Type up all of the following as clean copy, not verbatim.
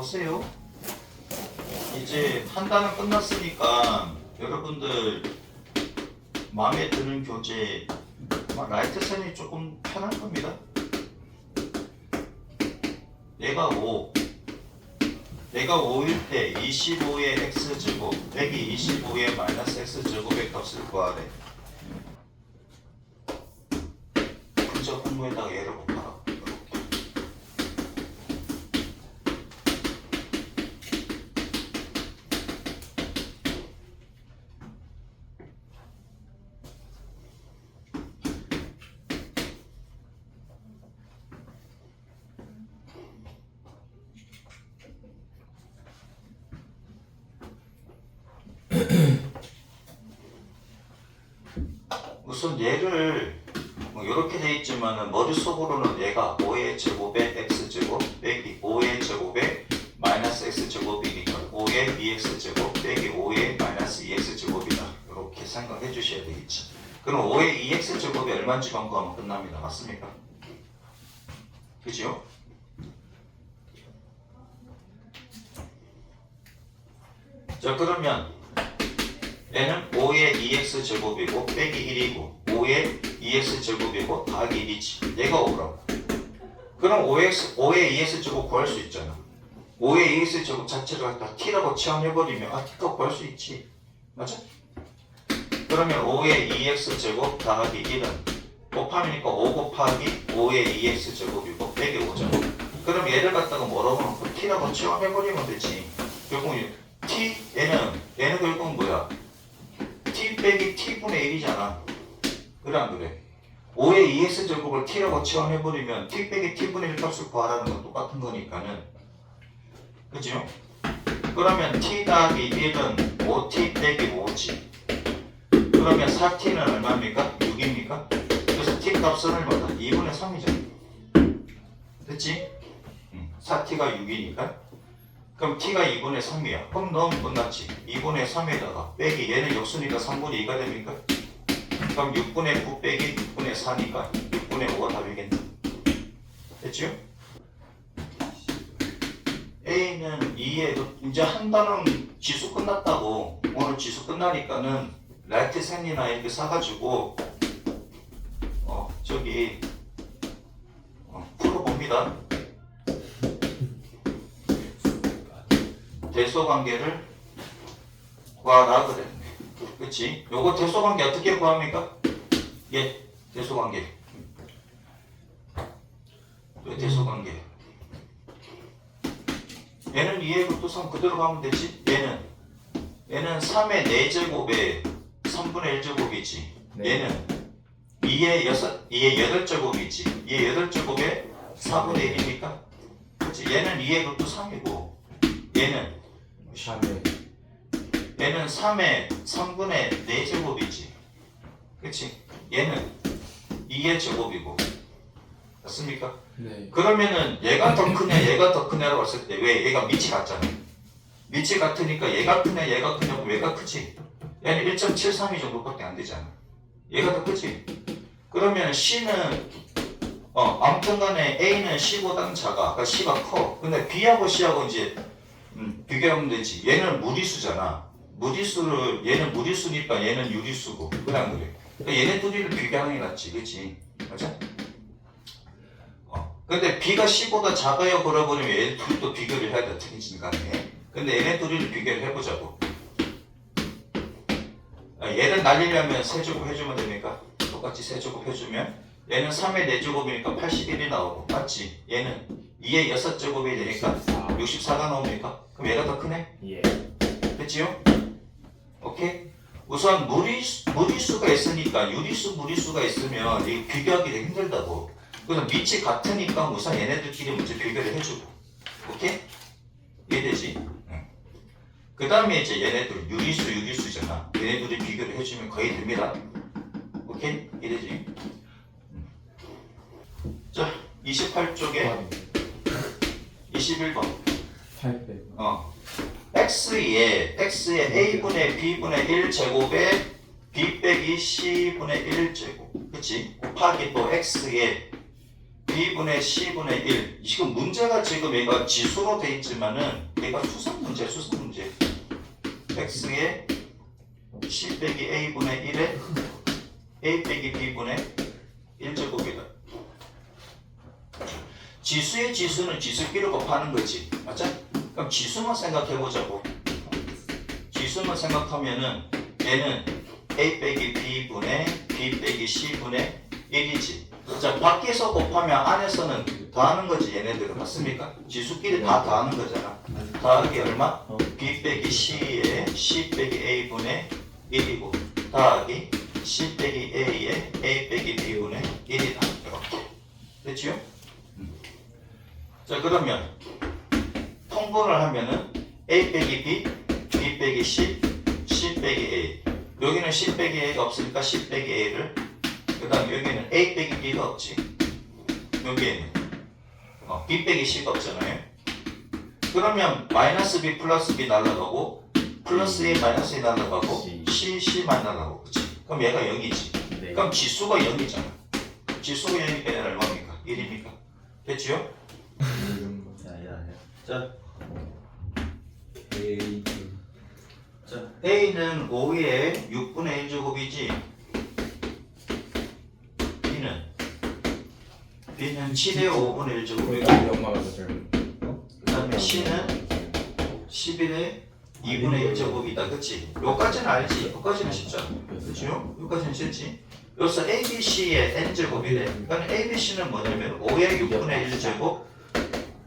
보세요. 이제 한 단은 끝났으니까 여러분들 마음에 드는 교재 라이트선이 조금 편할 겁니다. 얘가 5일 때 25의 x제곱 빼기 25의 마이너스 x제곱의 값을 구하래. 근저 공부에다가 얘를 곱하라. 우선 얘를 이렇게 돼 있지만은 머릿속으로는 얘가 5의 제곱에 x제곱 빼기 5의 제곱에 마이너스 x제곱이니까 5의 2x제곱 빼기 5의 마이너스 2x제곱이다. 이렇게 생각해 주셔야 되겠죠. 그럼 5의 2x제곱이 얼마인지만 구하면 끝납니다. 맞습니까? 그죠? 자, 그러면 얘는 5의 2x제곱이고 빼기 1이고 5의 2x제곱이고 더하기 1이지. 얘가 5라고. 그럼 5의 2x제곱 구할 수 있잖아. 5의 2x제곱 자체를 갖다 t라고 치환해버리면 t가 구할 수 있지. 맞아? 그러면 5의 2x제곱 더하기 1은 곱함이니까 5 곱하기 5의 2x제곱이고 빼기 5잖아. 그럼 얘를 갖다가 뭐라고 놓고 t라고 치환해버리면 되지. 결국 얘는 결국은 뭐야? t 빼기 t분의 1이잖아. 그래 안 그래? 5의 2x제곱을 t라고 치환해버리면 t 빼기 t분의 1 값을 구하라는 건 똑같은 거니까는. 그죠? 그러면 t 더하기 1은 5t 빼기 5지. 그러면 4t는 얼마입니까? 6입니까? 그래서 t 값은 얼마다? 2분의 3이잖아. 됐지? 4t가 6이니까. 그럼 t가 2분의 3이야. 그럼 넣으면 끝났지. 2분의 3에다가 빼기 얘는 역수니까 3분의 2가 됩니까? 그럼 6분의 9 빼기 6분의 4니까 6분의 5가 답이겠네. 됐죠? A는 2에 이제 한 단원 지수 끝났다고. 오늘 지수 끝나니까는 라이트센이나 이렇게 사가지고 풀어봅니다. 대소관계를 구하라 그랬네. 그치? 요거 대소관계 어떻게 구합니까? 예, 대소관계. 대소관계. 얘는 2의 극도 3 그대로 가면 되지? 얘는 3의 4제곱에 3분의 1제곱이지. 네. 얘는 2의 8제곱이지. 2의 8제곱에 4분의 1이니까. 그치? 얘는 2의 극도 3이고 얘는 3의 3분의 4제곱이지. 그치? 얘는 2의 제곱이고. 맞습니까? 네. 그러면은 얘가 더 크냐 얘가 더 크냐라고 했을 때 왜? 얘가 밑이 같잖아. 밑이 같으니까 얘가 크냐 얘가 크냐고 얘가 크지. 얘는 1.73이 정도밖에 안 되잖아. 얘가 더 크지. 그러면 C는 아무튼 간에 A는 C보다는 작아. 그러니까 C가 커. 근데 B하고 C하고 이제 비교하면 되지. 얘는 무리수잖아. 얘는 무리수니까 얘는 유리수고. 그래 안 그래? 그러니까 얘네 둘이를 비교하는 게 낫지. 그치? 맞아? 근데 B가 C보다 작아요 그러버리면 얘네 둘도 비교를 해야 돼. 특이진 간에. 근데 얘네 둘이를 비교를 해보자고. 얘를 날리려면 세제곱 해주면 됩니까? 똑같이 세제곱 해주면 얘는 3의 4제곱이니까 81이 나오고 맞지? 얘는 2의 6제곱이 되니까 64가 나옵니까? 그럼 얘가 더 크네? 예. 됐지요? 오케이? 우선 무리수가 있으니까 유리수 무리수가 있으면 이 비교하기 되게 힘들다고. 그래서 밑이 같으니까 우선 얘네들끼리 먼저 비교를 해주고. 오케이? 이해되지? 응. 그 다음에 이제 얘네들 유리수잖아. 얘네들이 비교를 해주면 거의 됩니다. 오케이? 이해되지? 자, 28쪽에 21번. 800. x의 a분의 b분의 1제곱에 b 빼기 c분의 1제곱. 그치? 곱하기 또 x의 B분의 C분의 1. 지금 문제가 지금 얘가 지수로 돼 있지만은 얘가 수성 문제. X에 C 빼기 A분의 1에 A 빼기 B분의 1제곱이다. 지수의 지수는 지수끼리 곱하는 거지. 맞죠? 그럼 지수만 생각해 보자고. 지수만 생각하면은 얘는 A 빼기 B분의 B 빼기 C분의 1이지. 자, 밖에서 곱하면 안에서는 더하는 거지. 얘네들은 맞습니까? 지수끼리 다 더하는 거잖아. 더하기 얼마? B 빼기 C에 C 빼기 A분의 1이고 더하기 C 빼기 A에 A 빼기 B분의 1이다. 이렇게. 됐지요? 자, 그러면 통분을 하면은 A 빼기 B, B 빼기 C, C 빼기 A. 여기는 C 빼기 A가 없으니까 C 빼기 A를, 그 다음 여기는 A 빼기 B가 없지. 여기에는 B 빼기 C가 없잖아요. 그러면 마이너스 B 플러스 B 날라가고 플러스 A 마이너스 A 날라가고 C만 날라가고, 그치? 그럼 얘가 0이지. 네. 그럼 지수가 0이잖아. 지수가 0이니까 얘는 얼마입니까? 1입니까? 됐지요? 자, A는 5의 6분의 1제곱이지. B는 7의 5분의 1제곱이고 그 다음에 C는 11의 2분의 1제곱이다. 그치? 요까지는 알지? 요까지는 쉽잖아. 그치요? 요까지는 쉽지? 여기서 ABC의 N제곱이래. 그러니까 ABC는 뭐냐면 5의 6분의 1제곱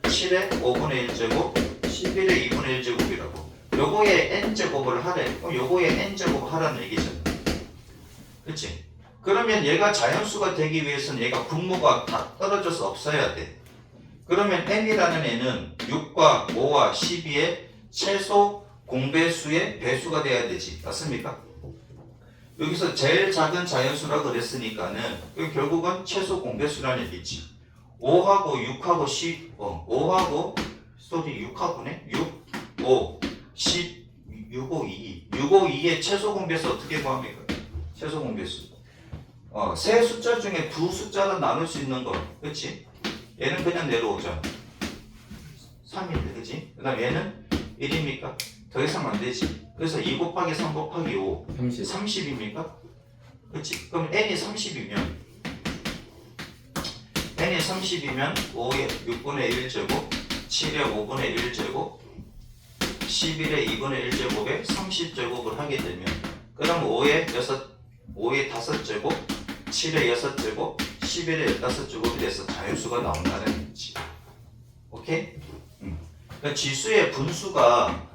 7의 5분의 1제곱 11의 2분의 1제곱이라고. 요거의 n제곱을 하래. 그럼 요거의 n제곱 하라는 얘기잖아. 그치? 그러면 얘가 자연수가 되기 위해서는 얘가 분모가 다 떨어져서 없어야 돼. 그러면 n이라는 애는 6과 5와 12의 최소 공배수의 배수가 돼야 되지. 맞습니까? 여기서 제일 작은 자연수라 그랬으니까는 결국은 최소 공배수라는 얘기지. 5하고 6하고 5하고 6하고네 6, 5, 10, 6, 5, 2 6, 5, 2의 최소 공배수 어떻게 구합니까? 최소 공배수 세 숫자 중에 두 숫자로 나눌 수 있는 거, 그치? 얘는 그냥 내려오잖아. 3인데, 그치? 그 다음 얘는 1입니까? 더 이상 안 되지. 그래서 2 곱하기 3 곱하기 5 30입니까? 그치? 그럼 n이 30이면 n이 30이면 5의 6분의 1제곱 7의 5분의 1제곱 11의 2분의 1제곱에 30제곱을 하게 되면 그럼 5의 5제곱 7의 6제곱 11의 15제곱이 돼서 자연수가 나온다는 얘기지. 오케이? 그러니까 지수의 분수가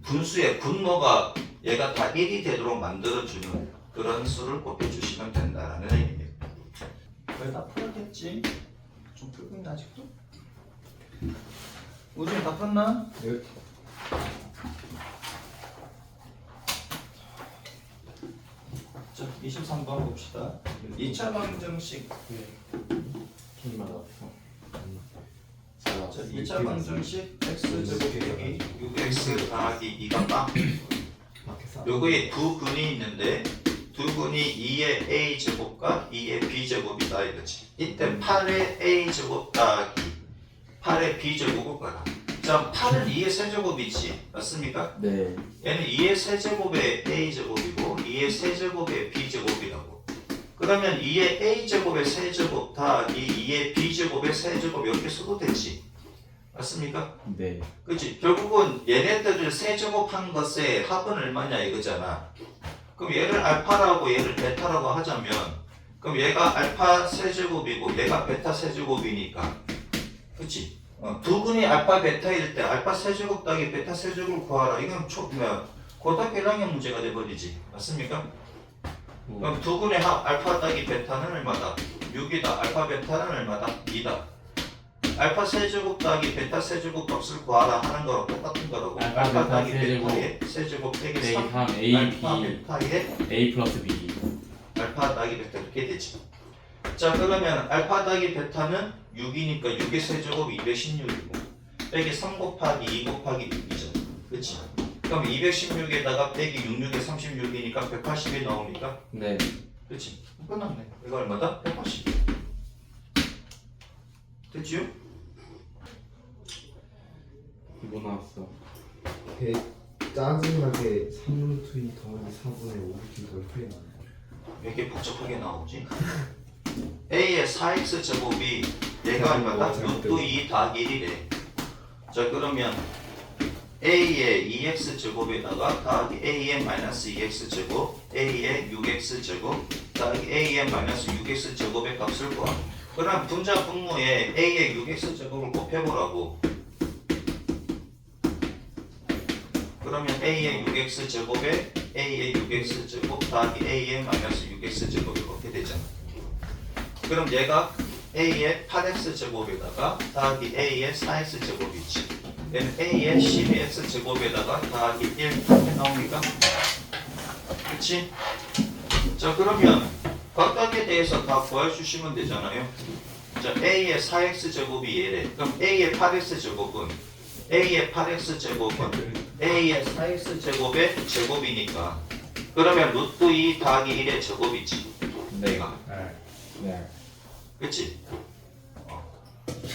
분수의 분모가 얘가 다 1이 되도록 만들어주는 그런 수를 곱해주시면 된다는 얘기입니다. 거의 다 풀었겠지? 좀 풀고 있나 아직도? 우준 다 풀었나? 네. 자, 23번 봅시다. 2차 방정식. 자, 2차 방정식 x제곱 빼기 6x 더하기 2가 빵. 요거에 두 근이 있는데 두 근이 2의 a제곱과 2의 b제곱이다 이거지. 이때 8의 a제곱 더하기 8의 b제곱을 거라. 자, 8은 2의 세제곱이지. 맞습니까? 네. 얘는 2의 세제곱의 a제곱이고 2의 세제곱의 b제곱이라고. 그러면 2의 a제곱의 세제곱 더하기 2의 b제곱의 세제곱 이렇게 써도 되지. 맞습니까? 네. 그치? 결국은 얘네들을 세제곱한 것의 합은 얼마냐 이거잖아. 그럼 얘를 알파라고 얘를 베타라고 하자면 그럼 얘가 알파 세제곱이고 얘가 베타 세제곱이니까 그치? 두 근이 알파 베타일 때 알파 세제곱 더하기 베타 세제곱을 구하라. 이건 고등학교 1학년 문제가 돼버리지. 맞습니까? 그럼 두 근의 합 알파 더하기 베타는 얼마다? 6이다. 알파 베타는 얼마다? 2다. 알파 세제곱 더하기 베타 세제곱 값을 구하라 하는 거랑 똑같은 거라고. 알파 더하기 베타의 세제곱 빼기 3 A, 알파 B, 베타의 A 플러스 B. 알파 더하기 베타 이렇게 되지. 자, 그러면 알파 더하기 베타는 6이니까 6의 세제곱이 216이고 빼기 3 곱하기 2 곱하기 6이죠. 그치? 그럼 216에다가 빼기 66에 36이니까 180이 나오니까 네. 그치? 끝났네. 이거 얼마다? 180. 됐지요? 뭐 나왔어? 개 짜증나게 3루트 2 더하기 4분의 5 이렇게 크게 나와요. 왜 이렇게 복잡하게 나오지? A의 4x 제곱이 얘가 얼마다? 루트 2 더하기 1이래. 자 그러면 A의 2x 제곱에다가 더하기 A의 마이너스 2x 제곱, A의 6x 제곱, 더하기 A의 마이너스 6x 제곱의 값을 구하. 그럼 분자 분모에 A의 6x 제곱을 곱해보라고. 그러면 A의 6x 제곱에 A의 6x 제곱 더하기 A의 마이너스 6x 제곱이 이렇게 되잖아. 그럼 얘가 A의 8x 제곱에다가 더하기 A의 4x 제곱이지. 얘는 A의 12x 제곱에다가 더하기 1 이렇게 나옵니까? 그치? 자 그러면 각각에 대해서 다 구해주시면 되잖아요. 자 A의 4x 제곱이 얘래. 그럼 A의 8x 제곱은 A의 8x 제곱은 A의 4x 제곱의 제곱이니까 그러면 루트 2 더하기 1의 제곱이지. 내가 네. 그치?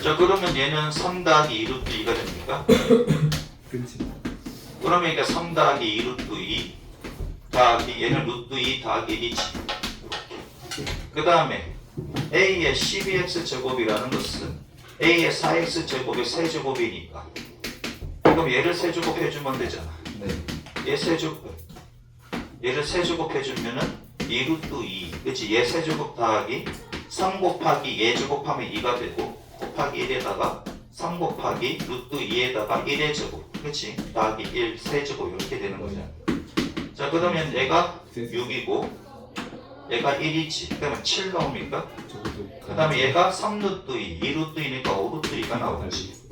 자 그러면 얘는 3 더하기 2 루트 2가 됩니까? 끊지 마. 그러면 이게 3 더하기 2 루트 2 더하기 얘는 루트 2 더하기 1이지. 그 다음에 A의 12x 제곱이라는 것은 A의 4x 제곱의 세제곱이니까 그럼 얘를 세제곱 해주면 되잖아. 네. 얘 세제곱 얘를 세제곱 해주면은 2 루트 2 그치? 얘 세제곱 더하기 3 곱하기 얘 제곱하면 2가 되고 곱하기 1에다가 3 곱하기 루트 2에다가 1의 제곱 그치? 더하기 1 세제곱 이렇게 되는 거잖아. 자 그러면 얘가 6이고 얘가 1이지. 그러면 7 나옵니까? 그 다음에 얘가 3 루트 2 2 루트 2니까 5 루트 2가 나오지.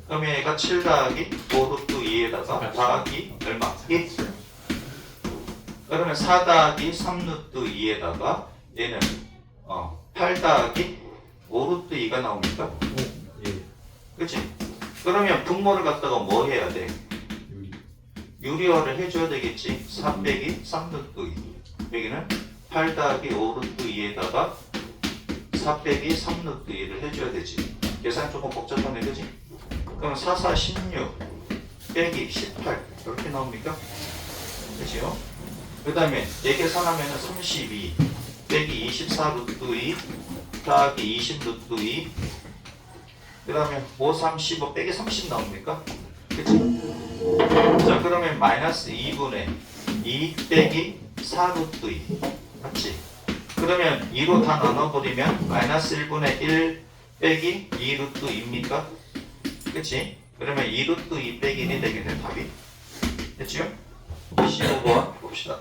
그러면 얘가 7 더하기 5 루트 2에다가 더하기 얼마? 1. 그러면 4 더하기 3 루트 2에다가 얘는 8 더하기 5 루트 2가 나옵니까? 예. 그치? 그러면 분모를 갖다가 뭐 해야 돼? 유리. 유리화를 해줘야 되겠지. 3 빼기 3 루트 2 여기는 8 더하기 5 루트 2에다가 4 빼기 3 루트 2를 해줘야 되지. 계산 조금 복잡하네 그치? 그럼 4, 4, 16 빼기 18 이렇게 나옵니까? 그치요? 그 다음에 4계산하면 32 빼기 24 루트 2 더하기 20 루트 2 그 다음에 5, 3, 15 빼기 30 나옵니까? 그치? 자 그러면 마이너스 2분의 2 빼기 4 루트 2 맞지? 그러면 2로 다 나눠버리면 마이너스 1분의 1 빼기 2 루트 2입니까? 그치? 그러면 2 루트 2 빼기 1이 되겠네 답이. 됐지요? 15번 봅시다.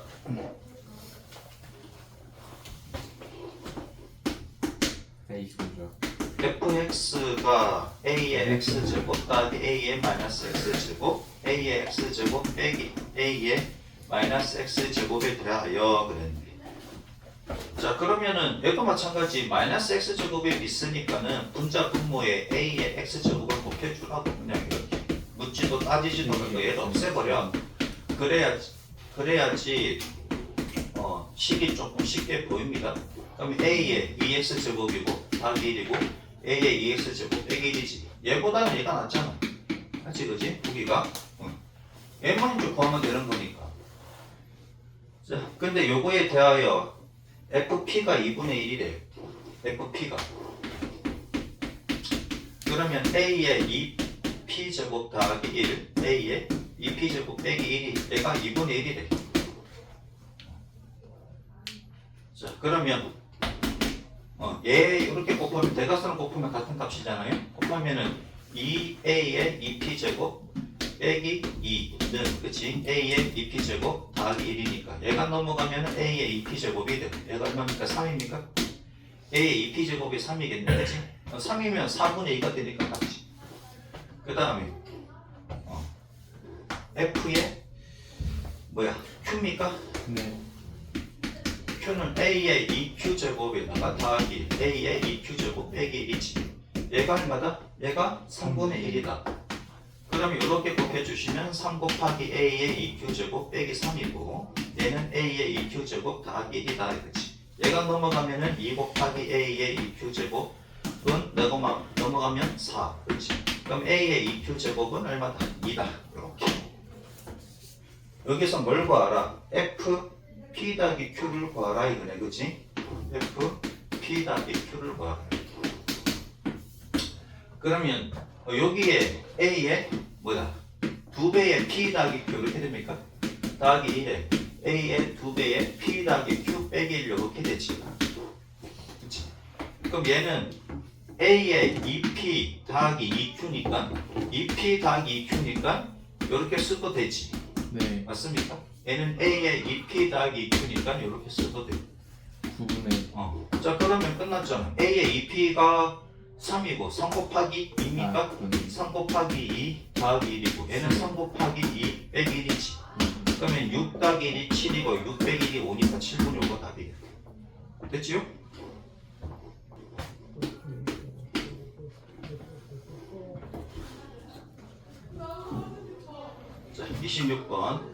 A 순서. fx가 a의 x제곱 더하기 a의 마이너스 x제곱 a의 x제곱 빼기 a의 마이너스 x제곱에 대하여 그랬네. 자 그러면은 얘도 마찬가지 마이너스 x제곱이 있으니까는 분자 분모에 a의 x제곱을 곱해주라고 그냥 이렇게 묻지도 따지지도 말고 얘를 없애버려. 그래야지 식이 조금 쉽게 보입니다. 그럼 a의 2x제곱이고 더하기 1이고 a의 2x제곱 빼기 1이지. 얘보다는 얘가 낫잖아. 맞지 그지? 보기가 얘만 이제 구하면 되는 거니까. 자 근데 요거에 대하여 fp가 2분의 1이래. fp가 그러면 a의 2p제곱 더하기 1 a의 2p제곱 빼기 1이 얘가 2분의 1이래. 자 그러면 얘 이렇게 곱하면 대각선을 곱하면 같은 값이잖아요. 곱하면은 2a의 2p제곱 빼기 2는 그치? a의 2p제곱 더하기 1이니까 얘가 넘어가면은 a의 2p제곱이 되고 얘가 얼마입니까? 3입니까? a의 2p제곱이 3이겠네 그치? 3이면 4분의 2가 되니까 맞지? 그 다음에 f의 q입니까? 네. q는 a의 2q제곱에다가 더하기 a의 2q제곱 빼기 1이지. 얘가 얼마다? 얘가 3분의 1이다. 그럼 이렇게 곱해주시면 3 곱하기 a의 2q제곱 빼기 3이고 얘는 a의 2q제곱 더하기 1이다. 그치? 얘가 넘어가면은 2 곱하기 a의 2q제곱 넘어가면 4. 그렇지. 그럼 A의 EQ 제곱은 얼마다? 2다. 이렇게. 여기서 뭘 구하라? F P 더하기 Q를 구하라 이거네, 그렇지? F P 더하기 Q를 구하라. 그러면 여기에 A에 뭐야? 2배의 P 더하기 Q 이렇게 됩니까? 더하기 1에 A의 2배의 P 더하기 Q 빼기 1 이렇게 되지. 그치? 그럼 얘는 A의 2P 더하기 2Q니까 2P 더하기 2Q니까 이렇게 써도 되지. 네. 맞습니까? 얘는 A의 2P 더하기 2Q니까 이렇게 써도 돼. 9분의 자 그러면 끝났잖아. A의 2P가 3이고 3 곱하기 2니까 3 곱하기 2 더하기 1이고 얘는 3 곱하기 2 빼기 1이지. 그러면 6 더하기 1이 7이고 6 빼기 1이 5니까 7분의 5가 답이에요. 됐지요? 자 26번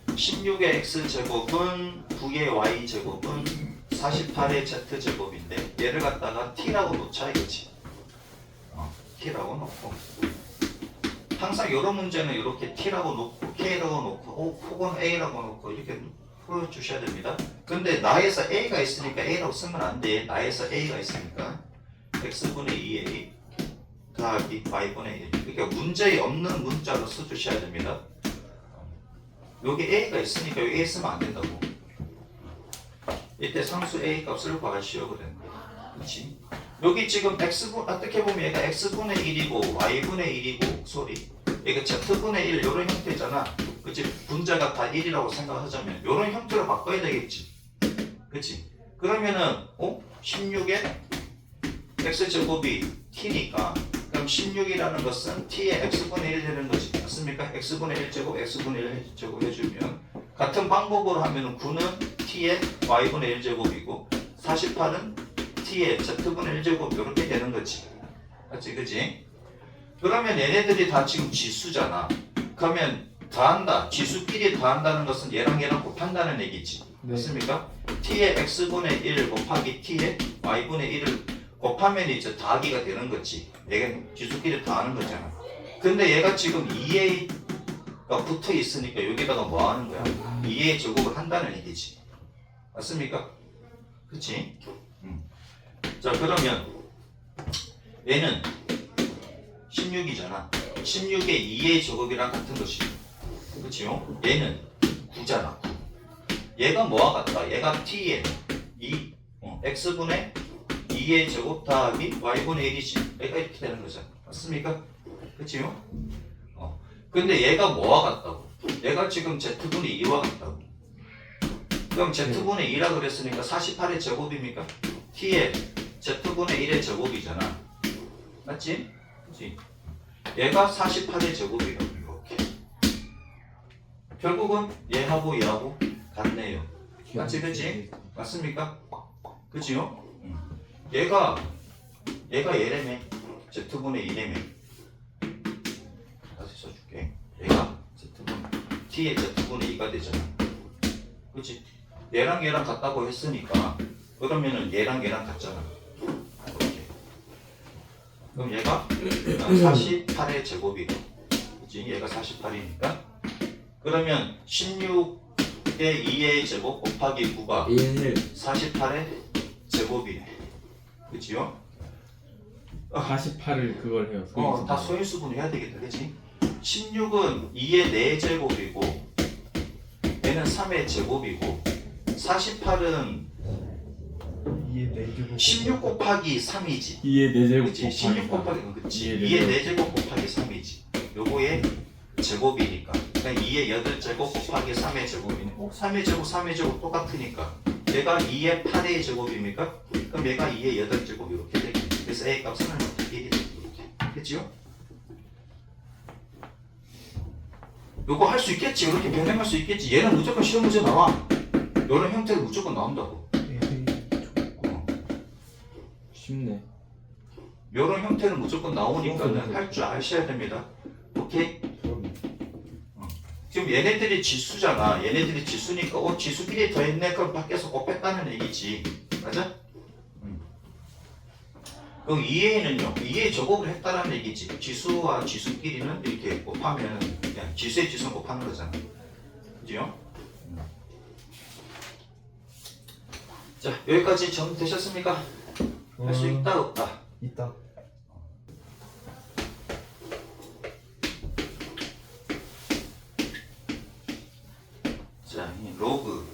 16의 x제곱은 9의 y제곱은 48의 z제곱인데 얘를 갖다가 t라고 놓자 이거지. t라고 놓고 항상 이런 문제는 이렇게 t라고 놓고 k라고 놓고 혹은 a라고 놓고 이렇게 풀어주셔야 됩니다. 근데 나에서 a가 있으니까 a라고 쓰면 안 돼. 나에서 a가 있으니까 x분의 2a 더하기 y분의 1. 그러니까 문제에 없는 문자로 써주셔야 됩니다. 여기 a가 있으니까 여기 a 쓰면 안 된다고. 이때 상수 a 값을 구하시오 그랬는데, 그렇지? 여기 지금 x분 어떻게 보면 얘가 x분의 1이고 y분의 1이고 소리. 얘가 z분의 1 이런 형태잖아. 그렇지? 분자가 다 1이라고 생각하자면 이런 형태로 바꿔야 되겠지. 그렇지? 그러면은 16의 x제곱이 t니까 그럼 16이라는 것은 t의 x분의 1 되는 거지. 맞습니까? x분의 1제곱 x분의 1제곱 해주면 같은 방법으로 하면 9는 t의 y분의 1제곱이고 48은 t의 z분의 1제곱 이렇게 되는 거지. 맞지? 그지? 그러면 얘네들이 다 지금 지수잖아. 그러면 더한다. 지수끼리 더한다는 것은 얘랑 얘랑 곱한다는 얘기지. 네. 맞습니까? t의 x분의 1 곱하기 t의 y분의 1을 곱하면 이제 더하기가 되는 거지. 얘가 지수끼리 더하는 거잖아. 근데 얘가 지금 2a가 붙어 있으니까 여기다가 뭐 하는 거야? 2a 제곱을 한다는 얘기지. 맞습니까? 그치? 자 그러면 얘는 16이잖아. 16의 2a 제곱이랑 같은 것이고, 그치요? 얘는 9잖아. 9. 얘가 뭐와 같다? 얘가 t의 x분의 2의 제곱 더하기 y분의 1이지. 얘가 이렇게 되는 거잖아. 맞습니까? 그치요? 근데 얘가 뭐와 같다고? 얘가 지금 z분의 2와 같다고. 그럼 z분의 2라 그랬으니까 48의 제곱입니까? t의 z분의 1의 제곱이잖아. 맞지? 그치? 얘가 48의 제곱이라고 이렇게. 결국은 얘하고 얘하고 같네요. 맞지? 그치? 맞습니까? 그치요? 얘가 얘래매 z분의 2래매. 다시 써줄게. 얘가 t의 z분의 2가 되잖아. 그치? 얘랑 얘랑 같다고 했으니까 그러면은 얘랑 얘랑 같잖아. 이렇게. 그럼 얘가 48의 제곱이고, 그치? 얘가 48이니까 그러면 16의 2의 제곱 곱하기 9가 48의 제곱이네. 그치요? 48을 그걸 해요. 다 소인수분 해야 되겠다. 그치? 16은 2의 4제곱이고 얘는 3의 제곱이고 48은 16 곱하기 3이지. 2의 4제곱 그치? 16 곱하기 그치? 2의 4제곱 곱하기 3이지. 요거의 제곱이니까. 그러니까 2의 8제곱 곱하기 3의 제곱이네. 3의 제곱 3의 제곱 똑같으니까 얘가 2의 8의 제곱입니까? 그럼 얘가 2의 8제곱 이렇게 되겠네. 그래서 A 값은 1이 되겠죠. 됐지요? 요거 할 수 있겠지. 이렇게 변형할 수 있겠지. 얘는 무조건 시험 문제 나와. 이런 형태로 무조건 나온다고. 쉽네. 이런 형태는 무조건 나오니까는 할 줄 아셔야 됩니다. 오케이? 지금 얘네들이 지수잖아. 얘네들이 지수니까 지수끼리 더했네. 그럼 밖에서 곱했다는 얘기지. 맞아? 그럼 2a는요. 2a 제곱을 했다라는 얘기지. 지수와 지수끼리는 이렇게 곱하면 그냥 지수의 지수는 곱하는 거잖아. 그죠? 자, 여기까지 정리되셨습니까? 할 수 있다 없다? 있다. 자, 이 로그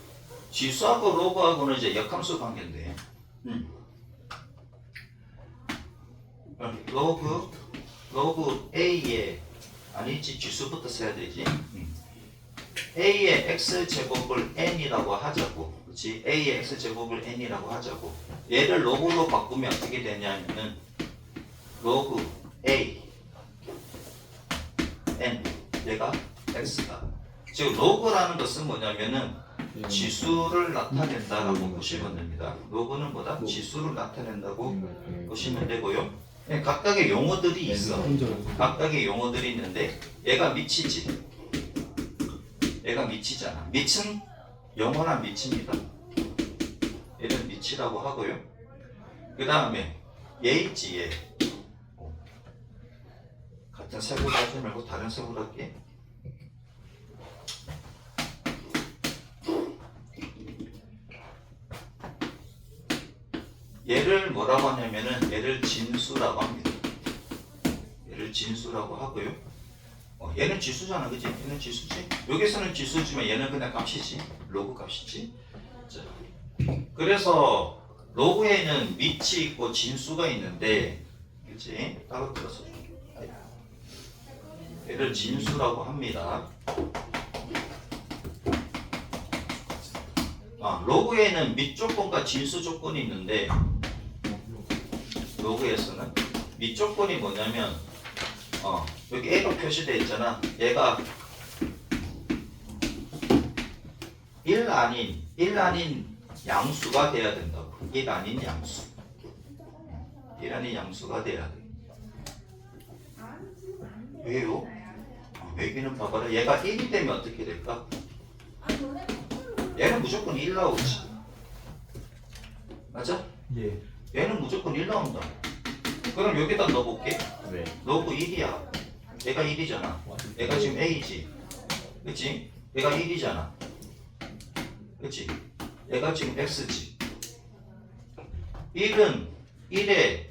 지수하고 로그하고는 이제 역함수 관계인데 로그 a의 아니지 지수부터 써야 되지. a의 x제곱을 n이라고 하자고. 그렇지? a의 x제곱을 n이라고 하자고. 얘를 로그로 바꾸면 어떻게 되냐면은 로그 a n 얘가 x다. 지금 로그라는 것은 뭐냐면은 지수를 나타낸다라고 보시면 됩니다. 로그는 뭐다? 지수를 나타낸다고 보시면 되고요. 각각의 용어들이 있어. 각각의 용어들이 있는데 얘가 미치지. 얘가 미치잖아. 미친 영원한 미치입니다. 얘는 미치라고 하고요. 그 다음에 얘 있지 얘. 같은 색으로 하지 말고 다른 색으로 할게. 얘를 뭐라고 하냐면은 얘를 진수라고 합니다. 얘를 진수라고 하고요. 얘는 지수잖아, 그지? 얘는 지수지. 여기서는 지수지만 얘는 그냥 값이지. 로그 값이지. 자, 그래서 로그에는 밑이 있고 진수가 있는데, 그지? 따로 들어서 얘를 진수라고 합니다. 로그에는 밑 조건과 진수 조건이 있는데 로그에서는 밑 조건이 뭐냐면 여기 A로 표시되어 있잖아. 얘가 1 아닌 양수가 돼야 된다고. 1 아닌 양수. 1 아닌 양수가 돼야 돼. 왜요? 여기는 봐봐라. 얘가 1이 되면 어떻게 될까? 얘는 무조건 1 나오지. 맞아? 예. 얘는 무조건 1 나온다. 그럼 여기다 넣어볼게. 네. 넣고 1이야. 얘가 1이잖아. 얘가 지금 A지. 그치? 얘가 1이잖아. 그치? 얘가 지금 X지. 1은 1에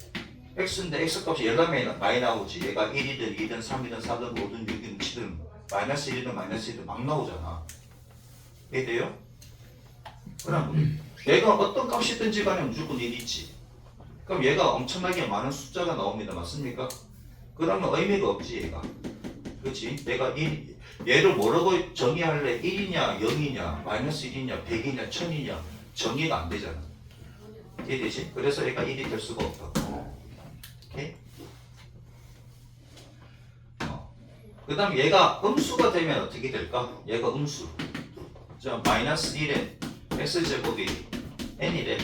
X인데 X값이 열람에 많이 나오지. 얘가 1이든 2든 3이든 4든 5든 6이든 7이든 마이너스 1이든 마이너스 1이든 막 나오잖아. 이해돼요? 그럼 얘가 어떤 값이든지 간에 무조건 1이지. 그럼 얘가 엄청나게 많은 숫자가 나옵니다. 맞습니까? 그러면 의미가 없지 얘가. 그렇지? 내가 얘를 뭐라고 정의할래? 1이냐 0이냐 마이너스 1이냐 100이냐 1000이냐 정의가 안 되잖아. 이해되지? 그래서 얘가 1이 될 수가 없다고. 오케이? 그 다음 얘가 음수가 되면 어떻게 될까? 얘가 음수. 자, 마이너스 1에 x제곱이 n이래.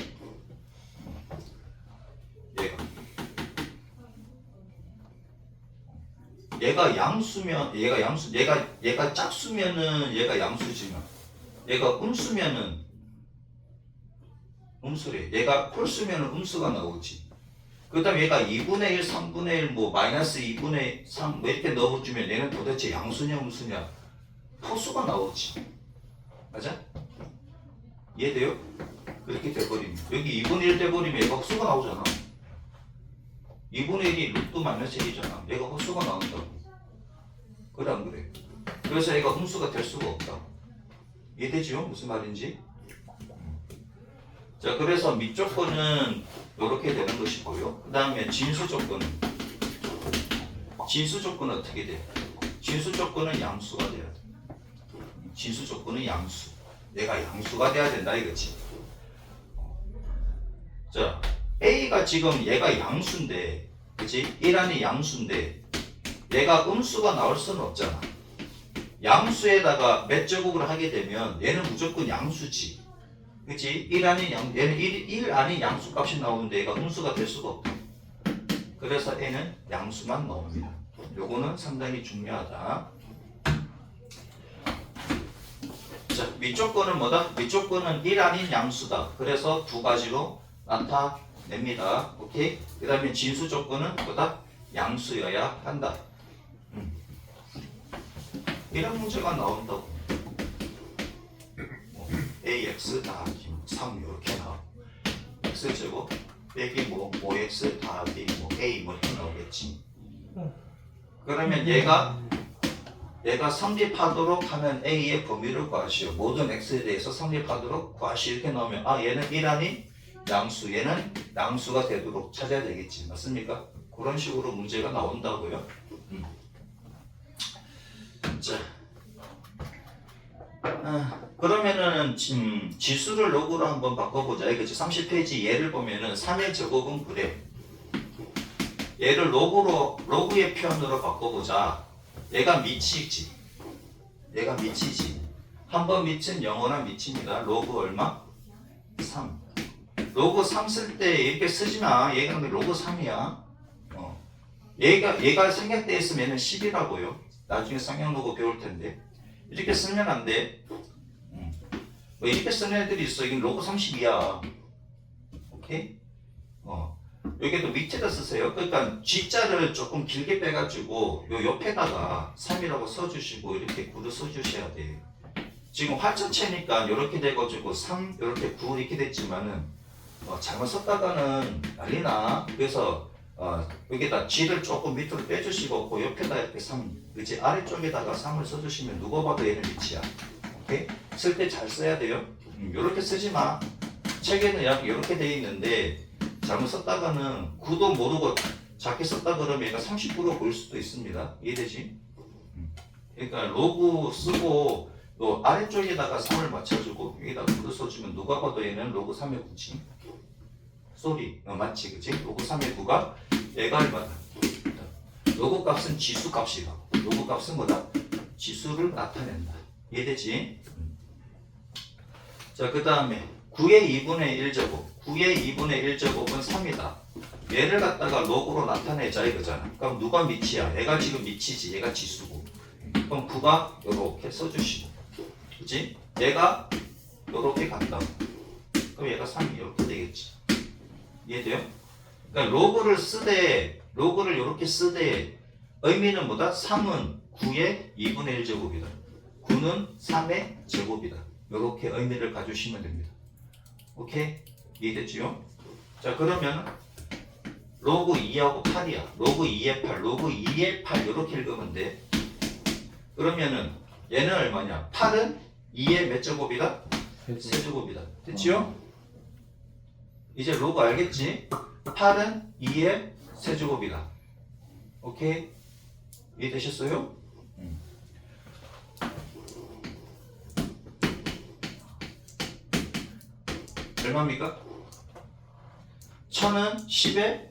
얘가 양수면 얘가 짝수면은 얘가 양수지만 얘가 음수면은 음수래. 얘가 홀수면은 음수가 나오지. 그 다음에 얘가 2분의 1, 3분의 1, 뭐 마이너스 2분의 3 뭐 이렇게 넣어주면 얘는 도대체 양수냐 음수냐 허수가 나오지. 맞아? 이해돼요? 그렇게 돼버리면 여기 2분의 1 돼버리면 얘가 헛수가 나오잖아. 2분의 1이 루트 마이너스 1이잖아. 얘가 헛수가 나온다고. 그래 안 그래? 그래서 얘가 음수가 될 수가 없다. 이해되지요? 무슨 말인지? 자, 그래서 밑 조건은 이렇게 되는 것이고요. 그 다음에 진수 조건은 어떻게 돼? 진수 조건은 양수가 돼야 돼. 진수 조건은 양수. 얘가 양수가 돼야 된다 이거지. 자, A가 지금 얘가 양수인데, 그치? 1안이 양수인데, 얘가 음수가 나올 수는 없잖아. 양수에다가 몇 제곱을 하게 되면 얘는 무조건 양수지. 그치? 1안이 얘는 1 안이 양수 값이 나오는데 얘가 음수가 될 수가 없다. 그래서 N은 양수만 나옵니다. 요거는 상당히 중요하다. 자, 밑조건은 뭐다? 밑조건은 1 아닌 양수다. 그래서 두 가지로 나타낼 냅니다. 오케이? 그 다음에 진수 조건은 뭐다? 양수여야 한다. 이런 문제가 나온다고. 뭐 ax 더하기 3 이렇게 나와. x제곱 빼기 뭐 5x 더하기 뭐 a 뭐 이렇게 나오겠지. 그러면 얘가 성립하도록 하는 a의 범위를 구하시오. 모든 x에 대해서 성립하도록 구하시오. 이렇게 나오면 아 얘는 1하니 양수, 얘는 양수가 되도록 찾아야 되겠지. 맞습니까? 그런 식으로 문제가 나온다고요. 자, 그러면은 지수를 로그로 한번 바꿔보자. 이거지. 30페이지 얘를 보면은 3의 제곱은 그래. 얘를 로그의 표현으로 바꿔보자. 얘가 미치지. 얘가 미치지. 한번 미친 영원한 미칩니다. 로그 얼마? 3. 로그 3 쓸 때 이렇게 쓰지 마. 얘가 근데 로그 3이야. 얘가 생략되어 있으면 얘는 10이라고요. 나중에 쌍용 로그 배울 텐데. 이렇게 쓰면 안 돼. 뭐 이렇게 쓰는 애들이 있어. 이건 로그 30이야. 오케이? 여기도 밑에다 쓰세요. 그러니까 G자를 조금 길게 빼가지고 요 옆에다가 3이라고 써주시고 이렇게 9를 써주셔야 돼요. 지금 활전체니까 이렇게 돼가지고 3, 이렇게 9 이렇게 됐지만은 잘못 썼다가는 난리나. 그래서 여기다 G를 조금 밑으로 빼주시고 그 옆에다 이렇게 3, 그치? 아래쪽에다가 3을 써주시면 누가 봐도 얘는 밑이야. 오케이? 쓸 때 잘 써야 돼요. 이렇게 쓰지 마. 책에는 이렇게 돼 있는데 잘못 썼다가는 9도 모르고 작게 썼다 그러면 얘가 39로 보일 수도 있습니다. 이해되지? 그러니까 로그 쓰고 또 아래쪽에다가 3을 맞춰주고 여기다가 9를 써주면 누가 봐도 얘는 로그 3의 9지. 쏘리 맞지 그치? 로그 3의 9가 얘가 얼마다? 로그 값은 지수 값이고 로그 값은 뭐다? 지수를 나타낸다. 이해되지? 자, 그 다음에 9의 2분의 1제곱 9의 2분의 1제곱은 3이다. 얘를 갖다가 로그로 나타내자 이거잖아. 그럼 누가 밑이야? 얘가 지금 밑이지. 얘가 지수고. 그럼 9가 요렇게 써주시고 그치? 얘가 요렇게 간다. 그럼 얘가 3이 이렇게 되겠지. 이해돼요? 그러니까 로그를 요렇게 쓰되 의미는 뭐다? 3은 9의 2분의 1제곱이다. 9는 3의 제곱이다. 요렇게 의미를 가주시면 됩니다. 오케이? 이해됐지요? 자, 그러면 로그 2하고 8이야. 로그 2의 8, 로그 2의 8 이렇게 읽으면 돼. 그러면은 얘는 얼마냐? 8은 2의 몇 제곱이다? 세제곱이다. 됐지요? 이제 로그 알겠지? 8은 2의 세제곱이다. 오케이? 이해되셨어요? 얼마입니까? 1000은 10의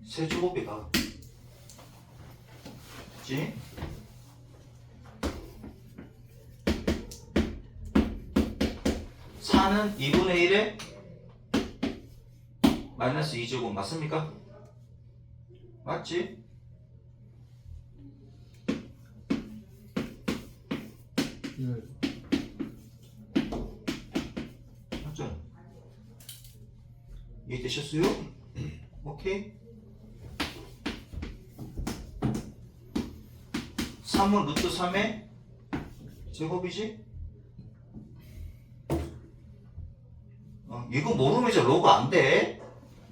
세제곱이다. 그치? 는 2분의 1에 마이너스 2제곱 맞습니까? 맞지? 맞죠? 이해되셨어요? 오케이? 3은 루트 3의 제곱이지? 이거 모르면 이제 로그 안 돼.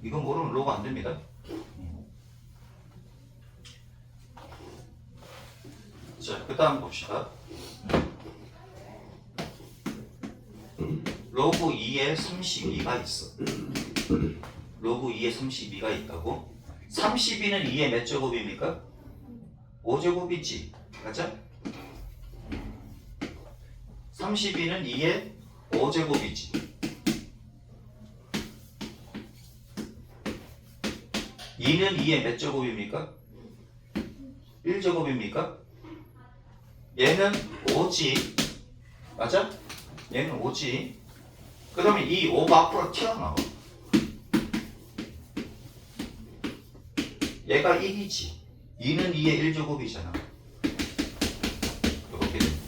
이거 모르면 로그 안 됩니다. 자, 그 다음 봅시다. 로그 2에 32가 있어. 로그 2에 32가 있다고? 32는 2의 몇 제곱입니까? 5제곱이지. 맞아? 32는 2의 5제곱이지. 2는 2의 몇 제곱입니까? 1제곱입니까? 얘는 5지. 맞아? 얘는 5지. 그러면 이 5가 앞으로 튀어나와. 얘가 1이지. 2는 2의 1제곱이잖아. 이렇게 됩니다.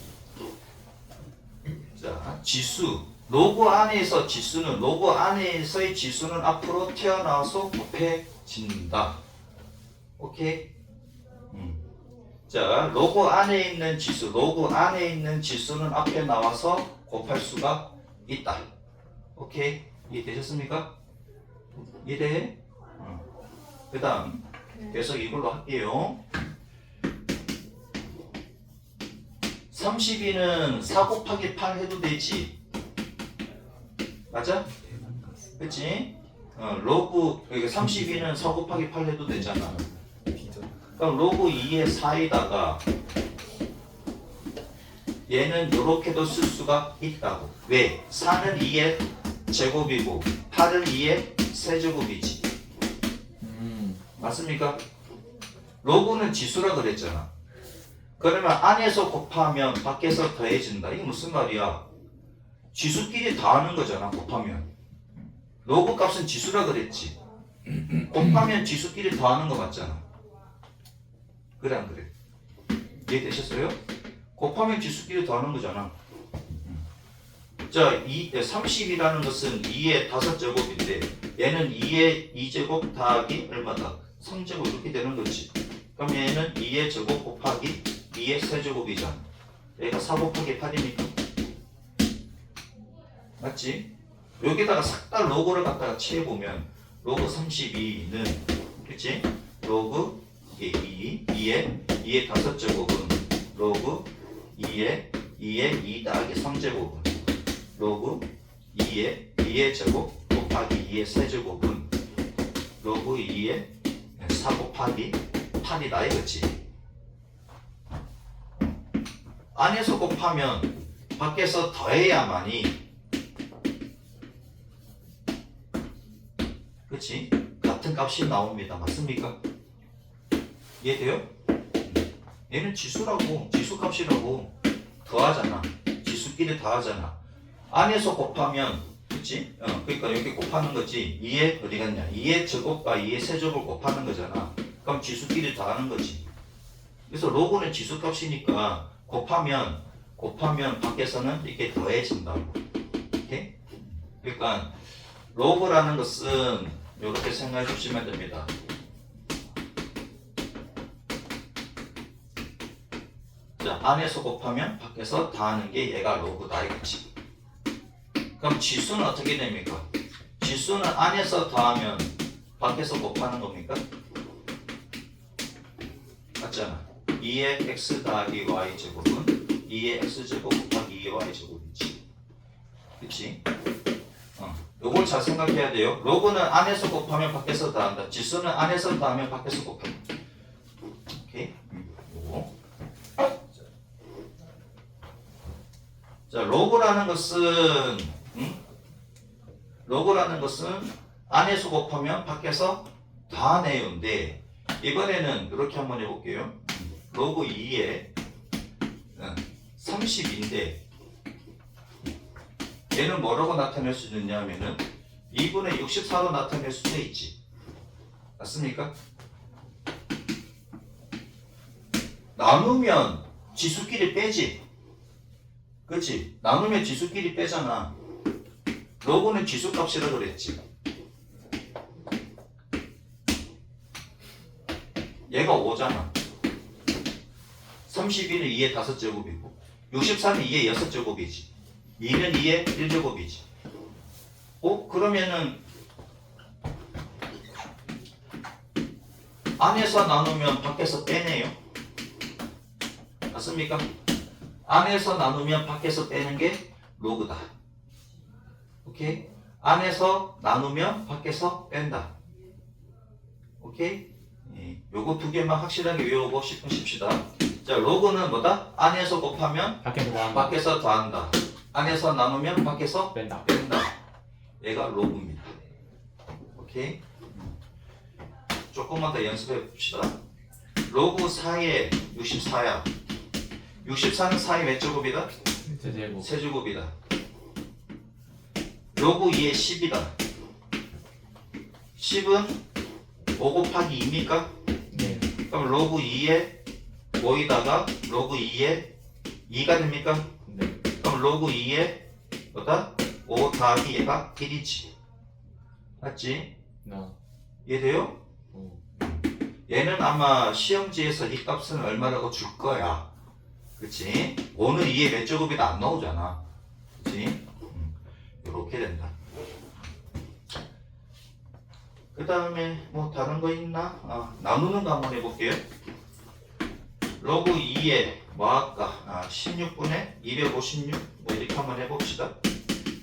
자, 지수. 로그 안에서 지수는 로그 안에서의 지수는 앞으로 튀어나와서 곱해진다. 오케이? 자, 로그 안에 있는 지수, 로그 안에 있는 지수는 앞에 나와서 곱할 수가 있다. 오케이? 이해되셨습니까? 이해돼? 그 다음 계속 이걸로 할게요. 32는 4 곱하기 8 해도 되지. 맞아? 그치? 로그 32는 4 곱하기 8 해도 되잖아. 그럼 로그 2의 4에다가 얘는 이렇게도 쓸 수가 있다고. 왜? 4는 2의 제곱이고 8은 2의 세제곱이지. 맞습니까? 로그는 지수라 그랬잖아. 그러면 안에서 곱하면 밖에서 더해진다. 이게 무슨 말이야? 지수끼리 더하는 거잖아. 곱하면. 로그 값은 지수라 그랬지. 곱하면 지수끼리 더하는 거 맞잖아. 그래 안 그래? 이해되셨어요? 곱하면 지수끼리 더하는 거잖아. 자, 30이라는 것은 2의 5제곱인데 얘는 2의 2제곱 더하기 얼마다? 3제곱 이렇게 되는 거지. 그럼 얘는 2의 제곱 곱하기 2의 세제곱이잖아. 얘가 4 곱하기 8이니까. 맞지? 여기다가 싹 다 로그를 갖다가 채워보면 로그 32는 그치? 로그 2의 5제곱은 로그 2의 2 더하기 3제곱은 로그 2의 제곱 곱하기 2의 세제곱은 로그 2의 4 곱하기 8이다 이거지. 안에서 곱하면 밖에서 더해야만이 그치? 같은 값이 나옵니다. 맞습니까? 이해돼요? 얘는 지수라고 지수값이라고 더하잖아. 지수끼리 더하잖아. 안에서 곱하면 그치? 그러니까 여기 곱하는 거지. 2의 어디 갔냐? 2의 제곱과 2의 세제곱을 곱하는 거잖아. 그럼 지수끼리 더하는 거지. 그래서 로그는 지수값이니까 곱하면 밖에서는 이렇게 더해진다고. 오케이? 그러니까 로그라는 것은 이렇게 생각해 주시면 됩니다. 자, 안에서 곱하면 밖에서 더하는 게 얘가 로그다 이거지. 그럼 지수는 어떻게 됩니까? 지수는 안에서 더하면 밖에서 곱하는 겁니까? 맞잖아. 2의 x 더하기 y 제곱은 2의 x 제곱 곱하기 2의 y 제곱이지. 그치? 요걸 잘 생각해야 돼요. 로그는 안에서 곱하면 밖에서 더한다. 지수는 안에서 더하면 밖에서 곱한다. 오케이? 요거. 자, 로그라는 것은 안에서 곱하면 밖에서 더하네요인데 이번에는 이렇게 한번 해볼게요. 로그 2에 30인데 얘는 뭐라고 나타낼 수 있느냐 하면은 2분의 64로 나타낼 수도 있지. 맞습니까? 나누면 지수끼리 빼지. 그렇지? 나누면 지수끼리 빼잖아. 로그는 지수값이라 그랬지. 얘가 5잖아. 32는 2의 5제곱이고 64는 2의 6제곱이지. 2는 2의 1제곱이지. 그러면은 안에서 나누면 밖에서 빼네요. 맞습니까? 안에서 나누면 밖에서 빼는 게 로그다. 오케이? 안에서 나누면 밖에서 뺀다. 오케이? 요거 두 개만 확실하게 외우고 10분 쉽시다. 자, 로그는 뭐다? 안에서 곱하면 밖에서 더한다. 안에서 나누면 밖에서 뺀다. 얘가 로그입니다. 오케이? 조금만 더 연습해 봅시다. 로그 4에 64야. 64는 4의 몇 제곱이다? 세제곱이다. 로그 2에 10이다. 10은 5 곱하기 2입니까? 네. 그럼 로그 2에 5에다가 로그 2에 2가 됩니까? 네. 그럼 로그 2에 뭐다? 5 더하기 얘가 1이지. 맞지? 나. 이해돼요? 어. 얘는 아마 시험지에서 이 값은 얼마라고 줄 거야. 그치? 5는 2의 몇 제곱이다 안 나오잖아. 그치? 이렇게 된다. 그 다음에 뭐 다른 거 있나? 나누는 거 한번 해볼게요. 로그 2에 뭐 할까? 16분의 256 뭐 이렇게 한번 해봅시다.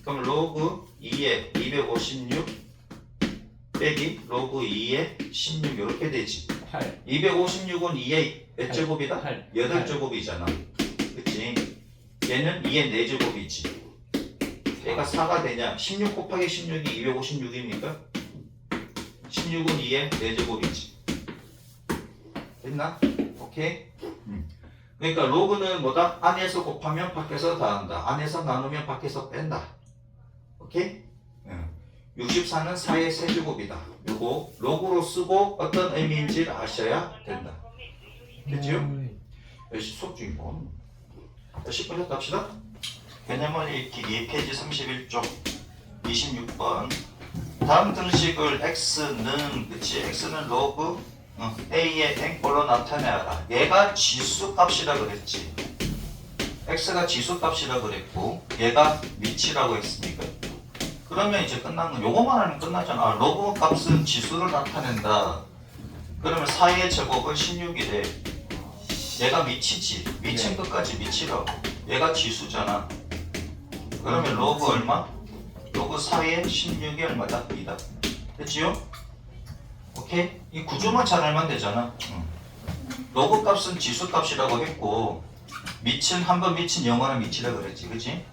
그럼 로그 2에 256 빼기 로그 2에 16 이렇게 되지. 8. 256은 2의 몇 제곱이다? 8. 8제곱이잖아. 그치? 얘는 2의 4제곱이지. 얘가 4가 되냐? 16 곱하기 16이 256입니까? 16은 2의 4제곱이지. 됐나? 오케이? 그러니까 로그는 뭐다? 안에서 곱하면 밖에서 더한다. 안에서 나누면 밖에서 뺀다. 오케이? 64는 4의 세제곱이다. 요거 로그로 쓰고 어떤 의미인지를 아셔야 된다. 됐지요? 수업 중이 뭐? 10분 했다 합시다. 개념을 읽기 페이지 31쪽 26번. 다음 등식을 x는 그치? x는 로그 a의 n꼴로 나타내라. 얘가 지수값이라 그랬지. x가 지수값이라 그랬고 얘가 미치라고 했으니까. 그러면 이제 끝난 거 요거만 하면 끝나잖아. 로그 값은 지수를 나타낸다. 그러면 4의 제곱은 16이 돼. 얘가 미치지. 미친 것까지 미치라고. 얘가 지수잖아. 그러면 로그 얼마? 로그 4의 16이 얼마다? 2다. 됐지요? 오케이? 이 구조만 잘 알면 되잖아. 로그 값은 지수 값이라고 했고 미친 한번 미친 영원한 미치라 그랬지. 그치?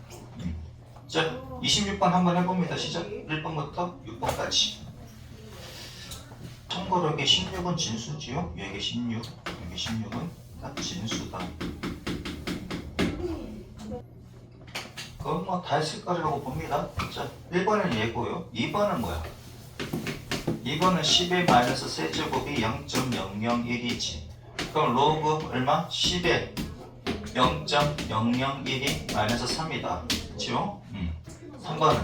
자 26번 한번 해봅니다. 시작. 1번부터 6번까지. 참고로 여기 16은 진수지요? 여기 16 여기 16은 다 진수다. 그건 뭐 다 했을 거라고 봅니다. 자 1번은 얘고요. 2번은 뭐야? 2번은 10의 마이너스 세제곱이 0.001이지. 그럼 로그 얼마? 10의 0.001이 마이너스 3이다. 그치요? 3번은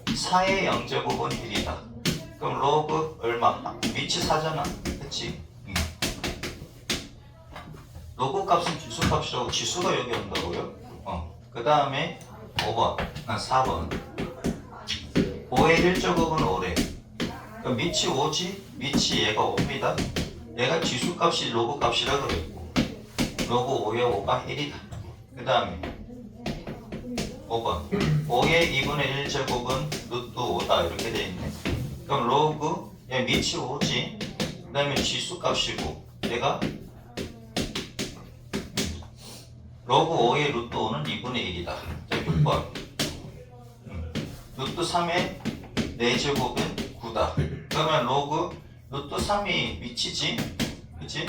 4의 0제곱은 1이다. 그럼 로그 얼마? 위치 4잖아. 그치? 로그 값은 지수 값이라고 지수가 여기 온다고요? 그 다음에 5번, 4번 5의 1제곱은 5래. 그럼 미치 5지? 미치 얘가 5입니다. 얘가 지수 값이 로그 값이라 그랬고 로그 5의 5가 1이다. 그 다음에 5번 5의 2분의 1제곱은 루트 5다 이렇게 돼 있네. 그럼 로그 얘 미치 5지. 그 다음에 지수 값이고 얘가 로그 5의 루트 5는 2분의 1이다. 자 6번 루트 3의 4제곱은 9다. 그러면 로그 루트 3이 미치지? 그치?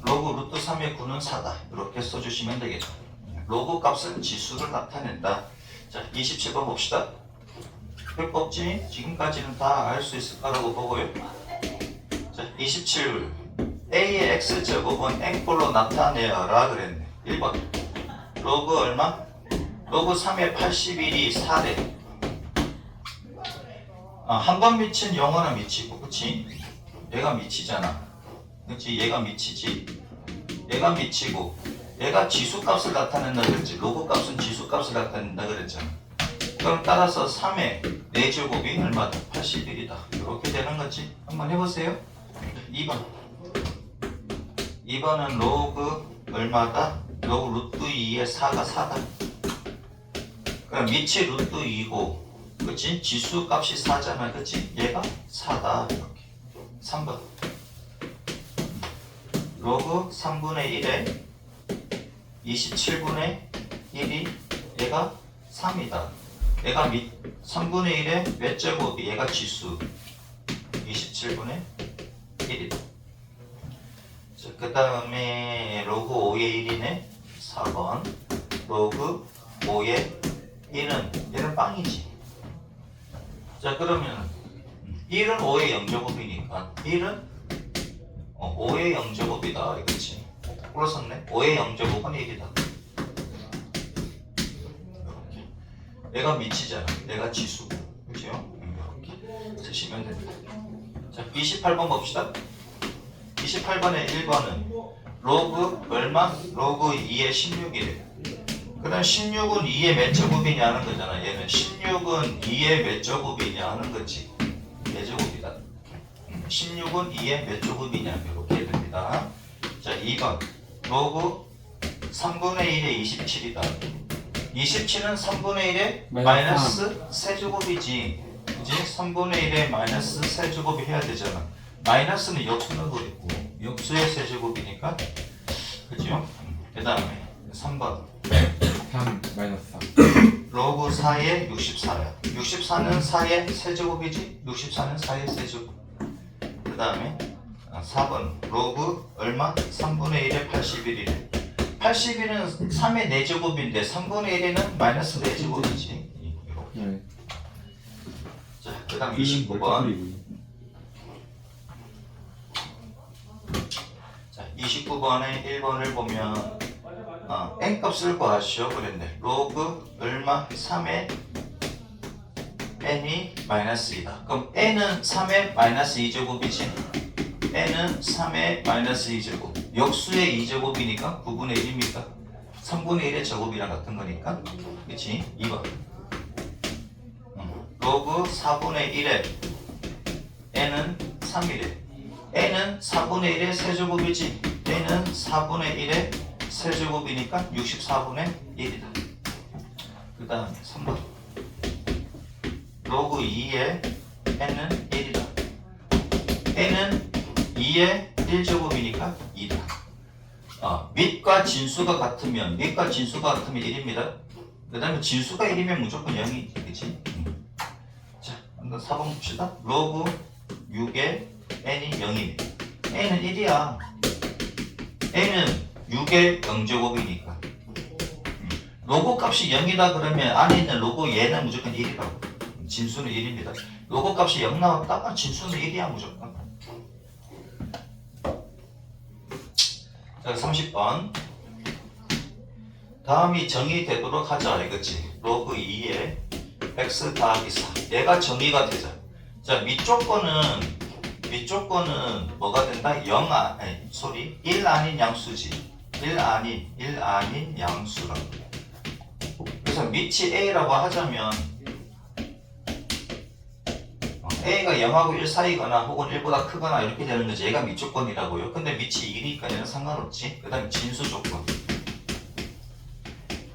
로그 루트 3의 9는 4다. 이렇게 써주시면 되겠다. 로그 값은 지수를 나타낸다. 자 27번 봅시다. 표법지 지금까지는 다 알 수 있을 거라고 보고요. 자 27 a의 x제곱은 n꼴로 나타내어라 그랬네. 1번 로그 얼마? 로그 3의 81이 4래. 한 번 미친 영어는 미치고 그치? 얘가 미치잖아. 그치? 얘가 미치지. 얘가 미치고 얘가 지수값을 나타낸다 그랬지. 로그 값은 지수값을 나타낸다 그랬잖아. 그럼 따라서 3의 4제곱이 얼마다? 81이다. 이렇게 되는 거지. 한번 해보세요. 2번은 로그 얼마다? 로그 루트 2의 4가 4다. 그럼 미치 루트 2고 그치? 지수 값이 4잖아. 그치? 얘가 4다. 이렇게. 3번 로그 3분의 1에 27분의 1이 얘가 3이다. 얘가 3분의 1의 몇 제곱이 얘가 지수 27분의 1이다. 그 다음에 로그 5의 1이네. 4번 로그 5의 1은 얘는 빵이지. 자 그러면 1은 5의 0제곱이니까 1은 5의 0제곱이다 이거지. 플러스네. 5의 0제곱은 1이다. 얘가 미치잖아. 얘가 지수. 그죠? 이렇게 쓰시면 됩니다. 자, 28번 봅시다. 28번에 1번은 로그 얼마? 로그 2의 16이래. 그럼 16은 2의 몇 제곱이냐 하는 거잖아. 얘는 16은 2의 몇 제곱이냐 하는 거지. 몇 제곱이다. 16은 2의 몇 제곱이냐 이렇게 됩니다. 자, 2번 로그 3분의 1의 27이다. 27은 3분의 1의 마이너스 세제곱이지. 그지? 3분의 1의 마이너스 세제곱이 해야 되잖아. 마이너스는 역수 넣어버리고 역수의 세제곱이니까. 그죠? 그 다음에 3번 3 마이너스 4 로그 4의 64야. 64는 4의 세제곱이지? 64는 4의 세제곱. 그 다음에 4번 로그 얼마? 3분의 1의 81이래. 81은 3의 4제곱인데 3분의 1에는 마이너스 4제곱이지. 예. 자, 그 다음 29번. 자, 29번에 1번을 보면 n값을 구하시오 그랬네. 로그 얼마? 3의 n이 마이너스 2다. 그럼 n은 3의 마이너스 2제곱이지. n은 3의 마이너스 2제곱. 역수의 2제곱이니까 9분의 1입니까? 3분의 1의 제곱이랑 같은 거니까. 그치? 2번. 로그 4분의 1에 n은 3이래. n은 4분의 1의 세제곱이지. n은 4분의 1의 세제곱이니까 64분의 1이다. 그 다음에 3번. 로그 2의 n은 1이다. n은 2의 1제곱이니까 2다. 밑과 진수가 같으면 1입니다. 그 다음에 진수가 1이면 무조건 0이지. 그치? 자, 한번 4번 봅시다. 로그 6의 n이 0입니다. n은 1이야. n은 6의 0제곱이니까. 로그 값이 0이다 그러면 안에 있는 로그 얘는 무조건 1이라고. 진수는 1입니다. 로그 값이 0 나왔다? 진수는 1이야 무조건. 자, 30번. 다음이 정의되도록 하자 이거지. 로그 2에 x 더하기 4. 얘가 정의가 되자. 자, 밑쪽 거는 뭐가 된다? 1 아닌 양수지. 1 아닌 양수라고. 그래서 밑이 a라고 하자면 a가 0하고 1 사이거나 혹은 1보다 크거나 이렇게 되는 거지. 얘가 밑 조건이라고요. 근데 밑이 1이니까 얘는 상관없지. 그 다음에 진수 조건.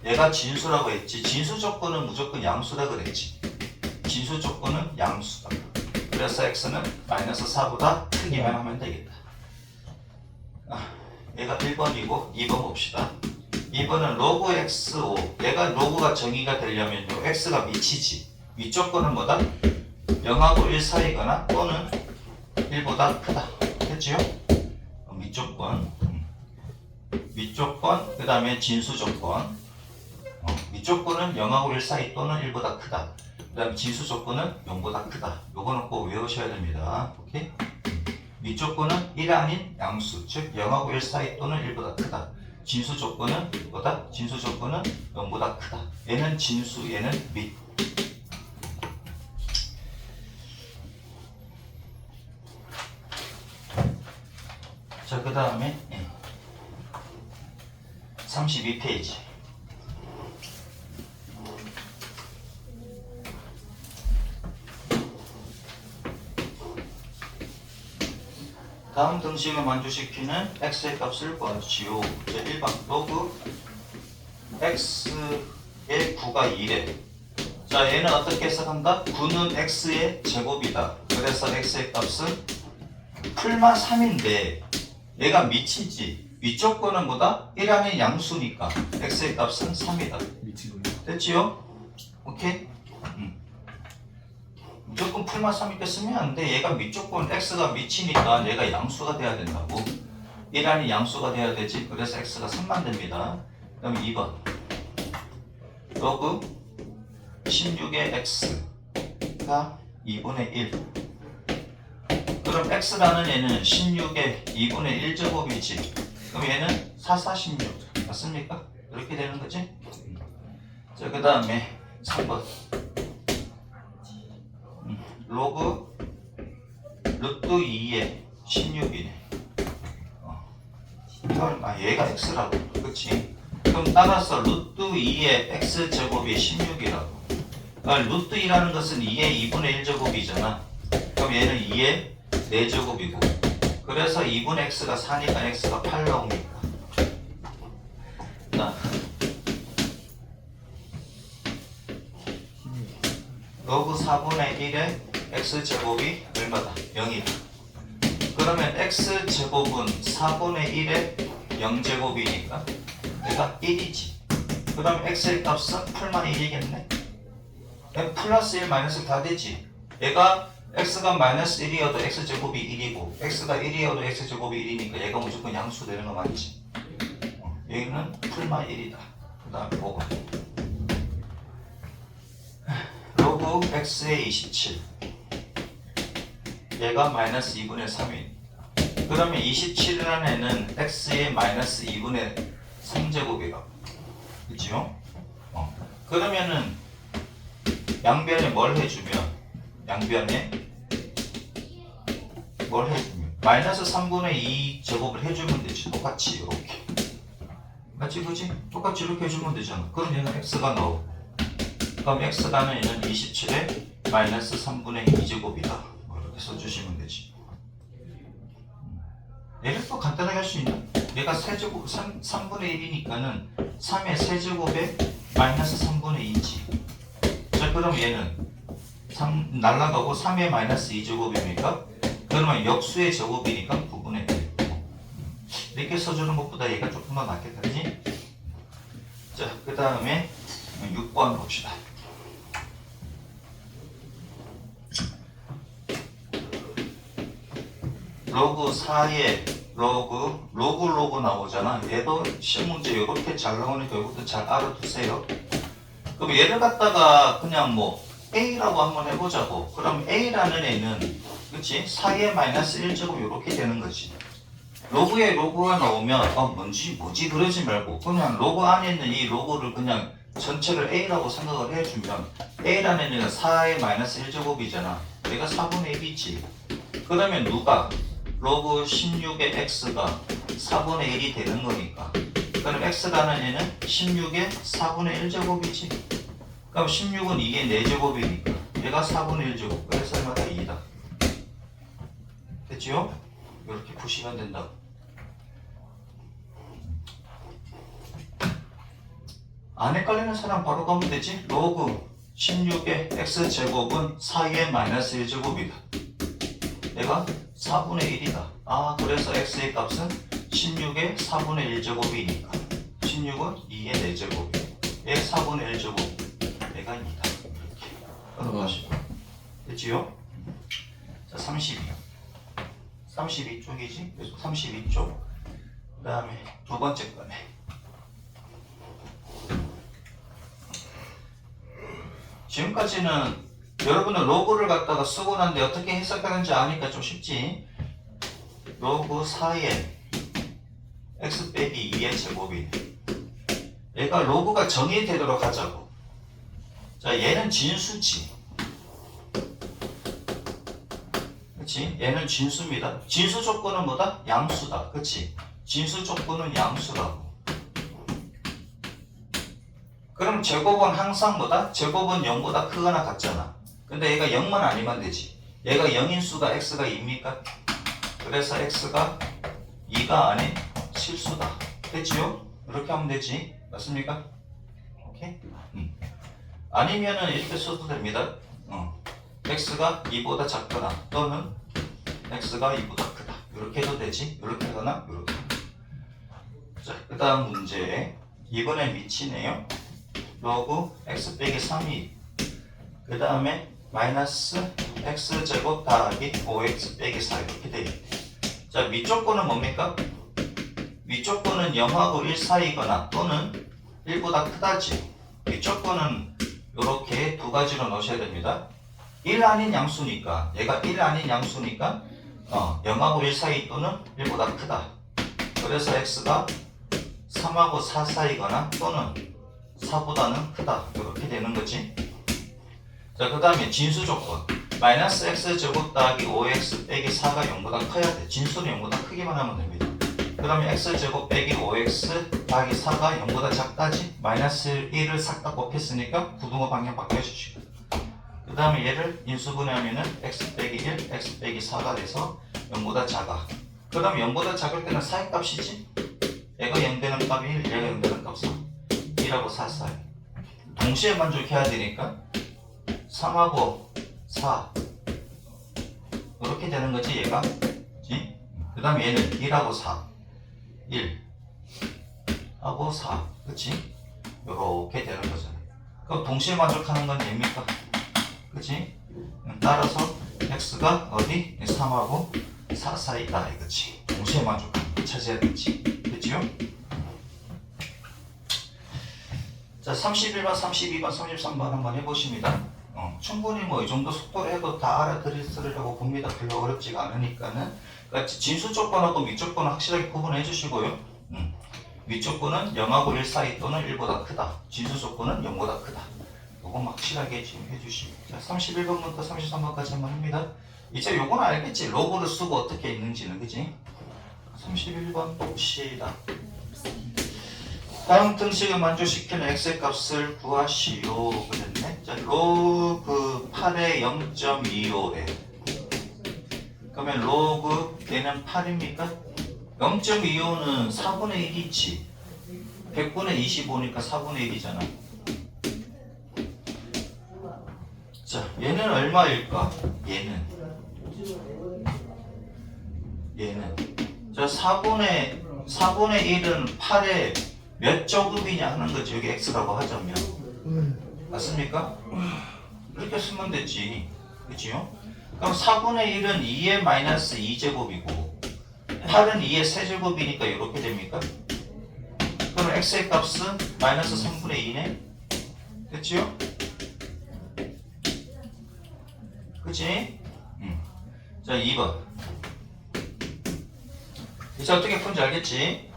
얘가 진수라고 했지. 진수 조건은 무조건 양수라 그랬지. 진수 조건은 양수다. 그래서 x는 마이너스 4보다 크기만 하면 되겠다. 얘가 1번이고 2번 봅시다. 2번은 로그 x5. 얘가 로그가 정의가 되려면요. x가 밑이지. 밑 조건은 뭐다? 0하고 1 사이거나 또는 1보다 크다. 됐지요? 밑조건. 밑조건, 그 다음에 진수조건. 밑조건은 0하고 1 사이 또는 1보다 크다. 그 다음에 진수조건은 0보다 크다. 요거는 꼭 외우셔야 됩니다. 오케이? 밑조건은 1 아닌 양수, 즉 0하고 1 사이 또는 1보다 크다. 진수조건은 뭐다? 진수조건은 0보다 크다. 얘는 진수, 얘는 밑. 자, 그 다음에 32페이지. 다음 등식을 만족시키는 x의 값을 구하시오. 자, 1번 로그 x의 9가 2래. 자, 얘는 어떻게 해석한다? 9는 x의 제곱이다. 그래서 x의 값은 풀만 3인데 얘가 밑이지. 위쪽 거는 뭐다? 1 아닌 양수니까 x의 값은 3이다. 미치고요. 됐지요? 오케이? 무조건 풀만 3 이렇게 쓰면 안 돼. 얘가 밑쪽 건 x가 밑이니까 얘가 양수가 돼야 된다고. 1 아닌 양수가 돼야 되지. 그래서 x가 3만 됩니다. 그 다음에 2번 로그 16의 x가 2분의 1. 그럼 x라는 얘는 16의 2분의 1제곱이지. 그럼 얘는 4, 4, 16 맞습니까? 이렇게 되는 거지? 자, 그 다음에 3번. 로그 루트 2에 16이네. 얘가 x라고. 그치? 그럼 따라서 루트 2의 x제곱이 16이라고. 그러니까 루트 2라는 것은 2의 2분의 1제곱이잖아. 그럼 얘는 2의 4제곱이고. 그래서 2분의 x가 4니까 x가 8 나옵니까? 자, 로그 4분의 1의 x제곱이 얼마다? 0이다. 그러면 x제곱은 4분의 1의 0제곱이니까 얘가 1이지. 그럼 x의 값은 풀만 1이겠네. 플러스 1 마이너스 1 다 되지. 얘가 x가 마이너스 1이어도 x제곱이 1이고 x가 1이어도 x제곱이 1이니까 얘가 무조건 양수 되는 거 맞지? 여기는 풀만 1이다. 그 다음에 보고 로그 x의 27 얘가 마이너스 2분의 3인. 그러면 27이라는 애는 x의 마이너스 2분의 3제곱이라고. 그치요? 그러면은 양변에 뭘 해주면 마이너스 3분의 2 제곱을 해주면 되지. 똑같이 이렇게. 맞지 그치? 똑같이 이렇게 해주면 되잖아. 그럼 얘는 x가 나오고. 그럼 x가는 얘는 27에 마이너스 3분의 2제곱이다. 이렇게 써주시면 되지. 얘를 또 간단하게 할 수 있나? 얘가 세제곱 3분의 1이니까는 3의 세제곱에 마이너스 3분의 2지. 자 그럼 얘는 3 날라가고 3의 마이너스 2제곱이니까 그러면 역수의 제곱이니까 9분의 1. 이렇게 써주는 것보다 얘가 조금 더 낫겠다. 그지? 자 그 다음에 6번 봅시다. 로그 4에 로그 나오잖아. 얘도 시험 문제 이렇게 잘 나오니까 이것도 잘 알아두세요. 그럼 얘를 갖다가 그냥 뭐 A라고 한번 해보자고. 그럼 A라는 애는 그치? 4의 마이너스 1제곱 이렇게 되는 거지. 로그에 로그가 나오면 뭐지 그러지 말고 그냥 로그 안에 있는 이 로그를 그냥 전체를 A라고 생각을 해주면 A라는 애는 4의 마이너스 1제곱이잖아. 얘가 4분의 1이지. 그러면 누가? 로그 16의 x가 4분의 1이 되는 거니까. 그럼 x라는 애는 16의 4분의 1제곱이지. 그럼 16은 이게 4제곱이니까 얘가 4분의 1제곱. 그래서 얼마다 2다. 됐지요? 이렇게 푸시면 된다고. 안 헷갈리는 사람 바로 가면 되지. 로그 16의 x제곱은 4의 마이너스 1제곱이다. 얘가 4분의 1이다. 아 그래서 x의 값은 16의 4분의 1제곱이니까 16은 2의 4제곱. 얘 4분의 1제곱. 얘가 2다. 이렇게 끊어가시고 됐지요? 자 32쪽이지? 그래서 32쪽. 그 다음에 두 번째 거네. 지금까지는 여러분은 로그를 갖다가 쓰고 난데 어떻게 해석하는지 아니까 좀 쉽지. 로그 4에 x 빼기 2의 제곱이네. 얘가 로그가 정의되도록 하자고. 자 얘는 진수지. 그치? 얘는 진수입니다. 진수 조건은 뭐다? 양수다. 그치? 진수 조건은 양수라고. 그럼 제곱은 항상 뭐다? 제곱은 0보다 크거나 같잖아. 근데 얘가 0만 아니면 되지. 얘가 0인 수가 x가 2입니까? 그래서 x가 2가 아닌 실수다. 됐지요? 이렇게 하면 되지. 맞습니까? 오케이? 아니면은 이렇게 써도 됩니다. x가 2보다 작거나 또는 x가 2보다 크다. 이렇게 해도 되지. 이렇게 하거나 이렇게. 자, 그 다음 문제. 이번엔 미치네요. 로그 x 빼기 3이 그 다음에 마이너스 x제곱 더하기 5x 빼기 4 이렇게 되겠네. 자 위조건은 뭡니까? 위조건은 0하고 1 사이거나 또는 1보다 크다지. 위조건은 이렇게 두 가지로 넣으셔야 됩니다. 1 아닌 양수니까 얘가 1 아닌 양수니까 0하고 1 사이 또는 1보다 크다. 그래서 x가 3하고 4 사이거나 또는 4보다는 크다. 이렇게 되는 거지. 자, 그 다음에 진수 조건. 마이너스 x제곱 더하기 5x 빼기 4가 0보다 커야 돼. 진수는 0보다 크기만 하면 됩니다. 그 다음에 x제곱 빼기 5x 더하기 4가 0보다 작다지. 마이너스 1을 싹 다 곱했으니까 부등호 방향 바꿔주시고. 그 다음에 얘를 인수분해하면은 x 빼기 1, x 빼기 4가 돼서 0보다 작아. 그 다음에 0보다 작을 때는 4의 값이지. 얘가 0 되는 값이 1, 얘가 0 되는 값 3. 1하고 4 사이. 동시에 만족해야 되니까 3하고 4 이렇게 되는 거지 얘가. 그 다음에 얘는 1하고 4 1하고 4 그치? 이렇게 되는 거잖아. 그럼 동시에 만족하는 건 얘입니까? 그치? 따라서 x가 어디? 3하고 4 사이다 이거지. 동시에 만족하는 거 찾아야겠지. 그치요? 자, 31번, 32번, 33번 한번 해보십니다. 충분히 뭐 이 정도 속도로 해도 다 알아들으려고 봅니다. 별로 어렵지가 않으니까는. 그러니까 진수 조건하고 위 조건은 확실하게 구분해 주시고요. 위 조건은 0하고 1 사이 또는 1보다 크다. 진수 조건은 0보다 크다. 요거 확실하게 지금 해주시고. 자, 31번부터 33번까지 한번 합니다. 이제 요거는 알겠지? 로그를 쓰고 어떻게 있는지는, 그지? 31번 봅시다. 다음 등식을 만족시키는 x의 값을 구하시오. 그랬네. 자, 로그 8의 0.25에. 그러면 로그 얘는 8입니까? 0.25는 4분의 1이지. 100분의 25니까 4분의 1이잖아. 자, 얘는 얼마일까? 얘는. 자, 4분의 1은 8의 몇 제곱이냐 하는 거지. 여기 x라고 하자면. 맞습니까? 이렇게 쓰면 되지. 그치요? 그럼 4분의 1은 2의 마이너스 2제곱이고 8은 2의 세제곱이니까 이렇게 됩니까? 그럼 x의 값은 마이너스 3분의 2네? 됐지요? 그치? 자, 2번. 이제 어떻게 푼지 알겠지?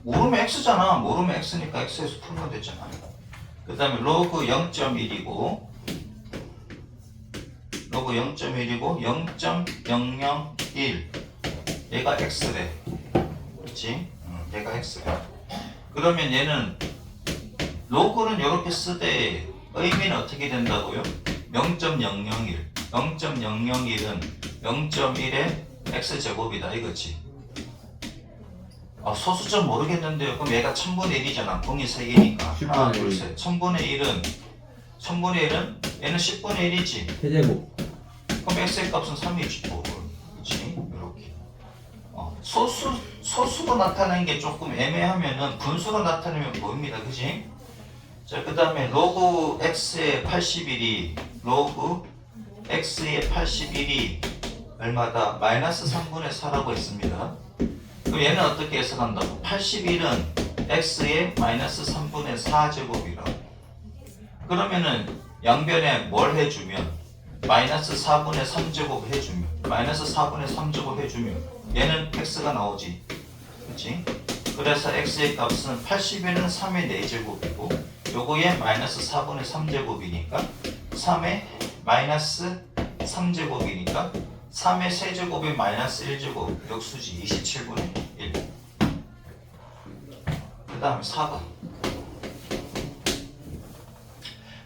모르면 x잖아. 모르면 x니까 x에서 풀면 되잖아. 그 다음에 로그 0.1이고 로그 0.1이고 0.001 얘가 x래. 그렇지? 얘가 x래. 그러면 얘는 로그는 이렇게 쓰되 의미는 어떻게 된다고요? 0.001 0.001은 0.1의 x제곱이다 이거지. 소수점 모르겠는데요. 그럼 얘가 1000분의 1이잖아. 공이 3개니까. 하나, 둘, 셋. 1000분의 1은 얘는 10분의 1이지. 세제곱. 그럼 x의 값은 3이지. 그렇지? 이렇게. 소수로 나타내는 게 조금 애매하면은 분수로 나타내면 보입니다. 그지? 자, 그 다음에 로그 x의 81이 로그 x의 81이 얼마다? 마이너스 3분의 4라고 했습니다. 그럼 얘는 어떻게 해석한다고? 81은 x의 마이너스 3분의 4제곱이라고. 그러면은 양변에 뭘 해주면? 마이너스 4분의 3제곱 해주면 마이너스 4분의 3제곱 해주면 얘는 x가 나오지. 그치? 그래서 x의 값은 81은 3의 4제곱이고 요거에 마이너스 4분의 3제곱이니까 3의 마이너스 3제곱이니까 3의 세제곱이 마이너스 1제곱 역수지 27분의 1. 그 다음에 4번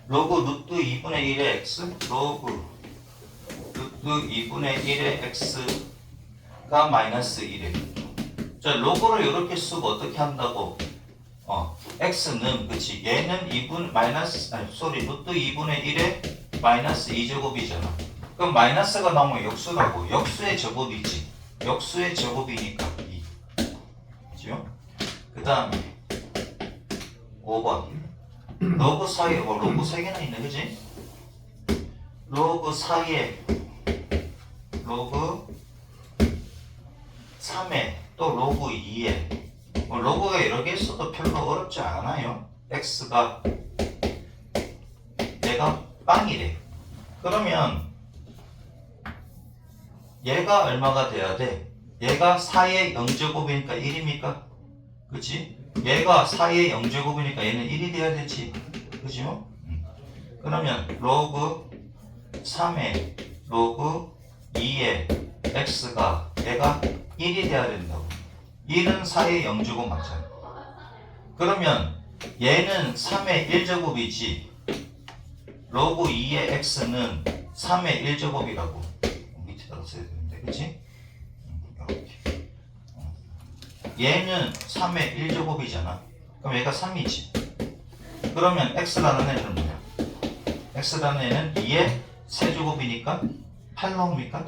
로그 루트 2분의 1의 x 로그 루트 2분의 1의 x가 마이너스 1에. 자, 로그를 이렇게 쓰고 어떻게 한다고? x는 그치 얘는 2분 마이너스 루트 2분의 1의 마이너스 2제곱이잖아. 그럼 마이너스가 나오면 역수라고. 역수의 제곱이지. 역수의 제곱이니까 2. 그죠? 그 다음에 5번 로그 사이에 로그 3개나 있네. 그지? 로그 사이에 로그 3에 또 로그 2에 로그가 여러 개 있어도 별로 어렵지 않아요. x가 얘가 빵이래. 그러면 얘가 얼마가 돼야 돼? 얘가 4의 0제곱이니까 1입니까? 그치? 얘가 4의 0제곱이니까 얘는 1이 돼야 되지. 그죠? 그러면 로그 3의 로그 2의 x가 얘가 1이 돼야 된다고. 1은 4의 0제곱 맞잖아. 그러면 얘는 3의 1제곱이지 로그 2의 x는 3의 1제곱이라고 밑에다가 써야 되는데 그치? 이렇게 얘는 3의 1제곱이잖아. 그럼 얘가 3이지. 그러면 x라는 애는 뭐야? x라는 애는 2의 세제곱이니까 8 나옵니까?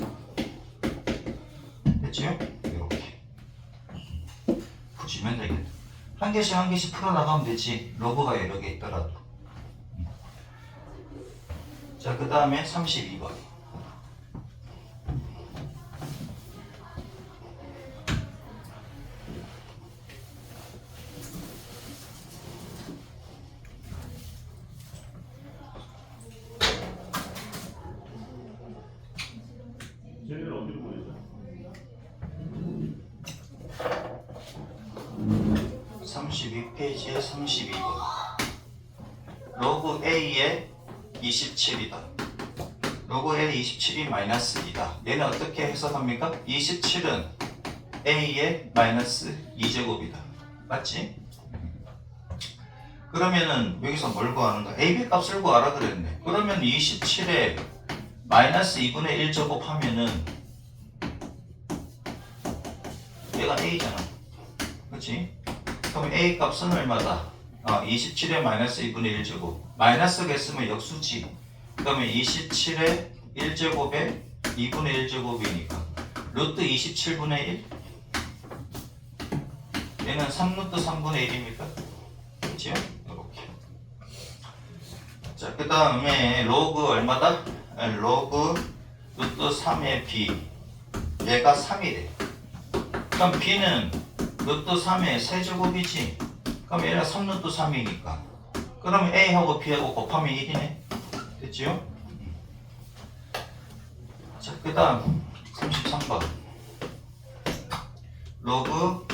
됐지요? 이렇게 푸시면 되겠다. 한 개씩 한 개씩 풀어나가면 되지. 로그가 여러 개 있더라도. 자, 그 다음에 32번. 쟤네는 어디로 보내죠? 32페이지에 32번. 로그 A의 27이다. 로그 A의 27이 마이너스 2다. 얘는 어떻게 해석합니까? 27은 A의 마이너스 2제곱이다. 맞지? 그러면은 여기서 뭘 구하는가? AB 값을 구하라 그랬네. 그러면 27에 마이너스 2분의 1제곱 하면은 얘가 A잖아. 그치? 그럼 A 값은 얼마다? 27에 마이너스 2분의 1제곱. 마이너스가 있으면 역수지. 그러면 27에 1제곱에 2분의 1제곱이니까 루트 27분의 1? 얘는 3루트 3분의 1입니까? 그치요? 이렇게. 자, 그 다음에 로그 얼마다? 로그 루트 3의 b. 얘가 3이래. 그럼 b는 루트 3의 세제곱이지. 그럼 얘가 3루트 3이니까. 그럼 a하고 b하고 곱하면 1이네. 됐지요? 자, 그 다음 33번. 로그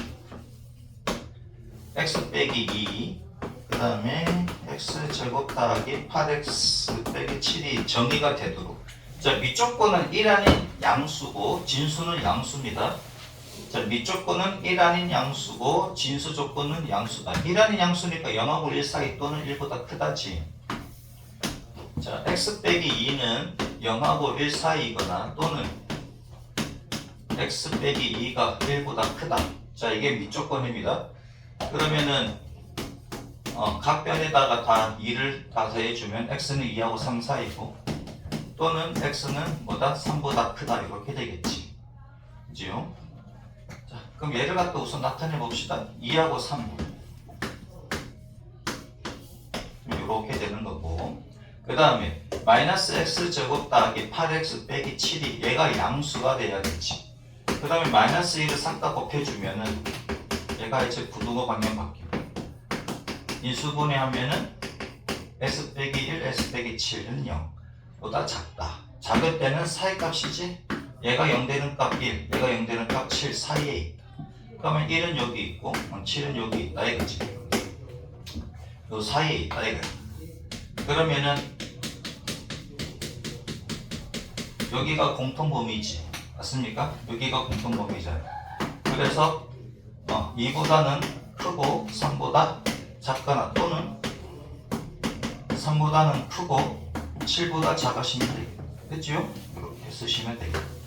x 빼기 2. 그 다음에 x제곱 더하기 8x 빼기 7이 정의가 되도록. 자, 밑조건은 1 아닌 양수고 진수는 양수입니다. 자, 밑조건은 1 아닌 양수고 진수 조건은 양수다. 1 아닌 양수니까 0하고 1 사이 또는 1보다 크다지. 자, x 빼기 2는 0하고 1 사이거나 또는 x 빼기 2가 1보다 크다. 자, 이게 밑조건입니다. 그러면은 각 변에다가 다 2를 다 더해주면 x는 2하고 3 사이고 또는 x는 뭐다? 3보다 크다 이렇게 되겠지. 그지요? 자, 그럼 얘를 갖다 우선 나타내 봅시다. 2하고 3 이렇게 되는 거고 그 다음에 마이너스 x제곱 더하기 8x 빼기 7이 얘가 양수가 돼야겠지. 그 다음에 마이너스 1을 싹 다 곱해주면은 얘가 이제 부등호 방향 바뀌고 인수분해 하면은 s 빼기 1, s 빼기 7은 0 보다 작다. 작을 때는 사이값이지. 얘가 0 되는 값 1, 얘가 0 되는 값 7 사이에 있다. 그러면 1은 여기 있고 7은 여기 있다 이거지. 요 사이에 있다 이거. 그러면은 여기가 공통범위지. 맞습니까? 여기가 공통범위잖아요. 그래서 2보다는 크고 3보다 작거나 또는 3보다는 크고 7보다 작으시면 되겠죠. 됐죠? 이렇게 쓰시면 되겠죠.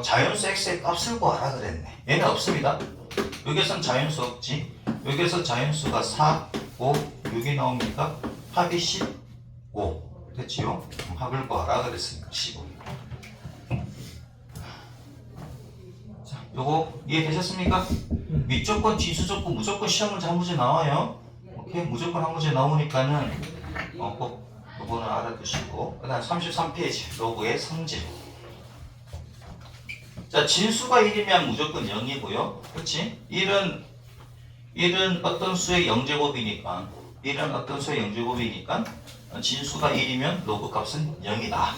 자연수 x의 값을 구하라 그랬네. 얘는 없습니다. 여기선 자연수 없지. 여기서 자연수가 4, 5, 6이 나옵니까? 합이 15. 됐지요? 합을 구하라 그랬으니까 15. 자, 요거 이해되셨습니까? 밑조건, 진수조건, 무조건 시험 문제 한 문제 나와요. 오케이? 무조건 한 문제 나오니까는 꼭 요거는 알아두시고 그 다음 33페이지 로그의 성질. 자, 진수가 1이면 무조건 0이고요. 그렇지? 1은 어떤 수의 0제곱이니까 1은 어떤 수의 0제곱이니까 진수가 1이면 로그 값은 0이다.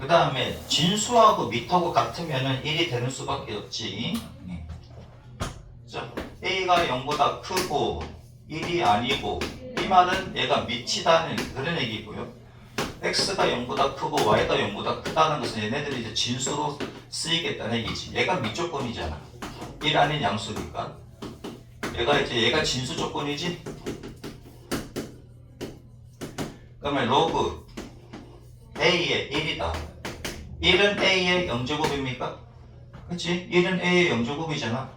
그 다음에 진수하고 밑하고 같으면은 1이 되는 수밖에 없지. 자, A가 0보다 크고 1이 아니고 이 말은 얘가 밑이다는 그런 얘기고요. X가 0보다 크고 Y가 0보다 크다는 것은 얘네들이 이제 진수로 쓰이겠다는 얘기지. 얘가 밑 조건이잖아. 1 아닌 양수니까. 얘가 진수 조건이지. 그러면 로그 A의 1이다. 1은 A의 0제곱입니까? 그치? 1은 A의 0제곱이잖아.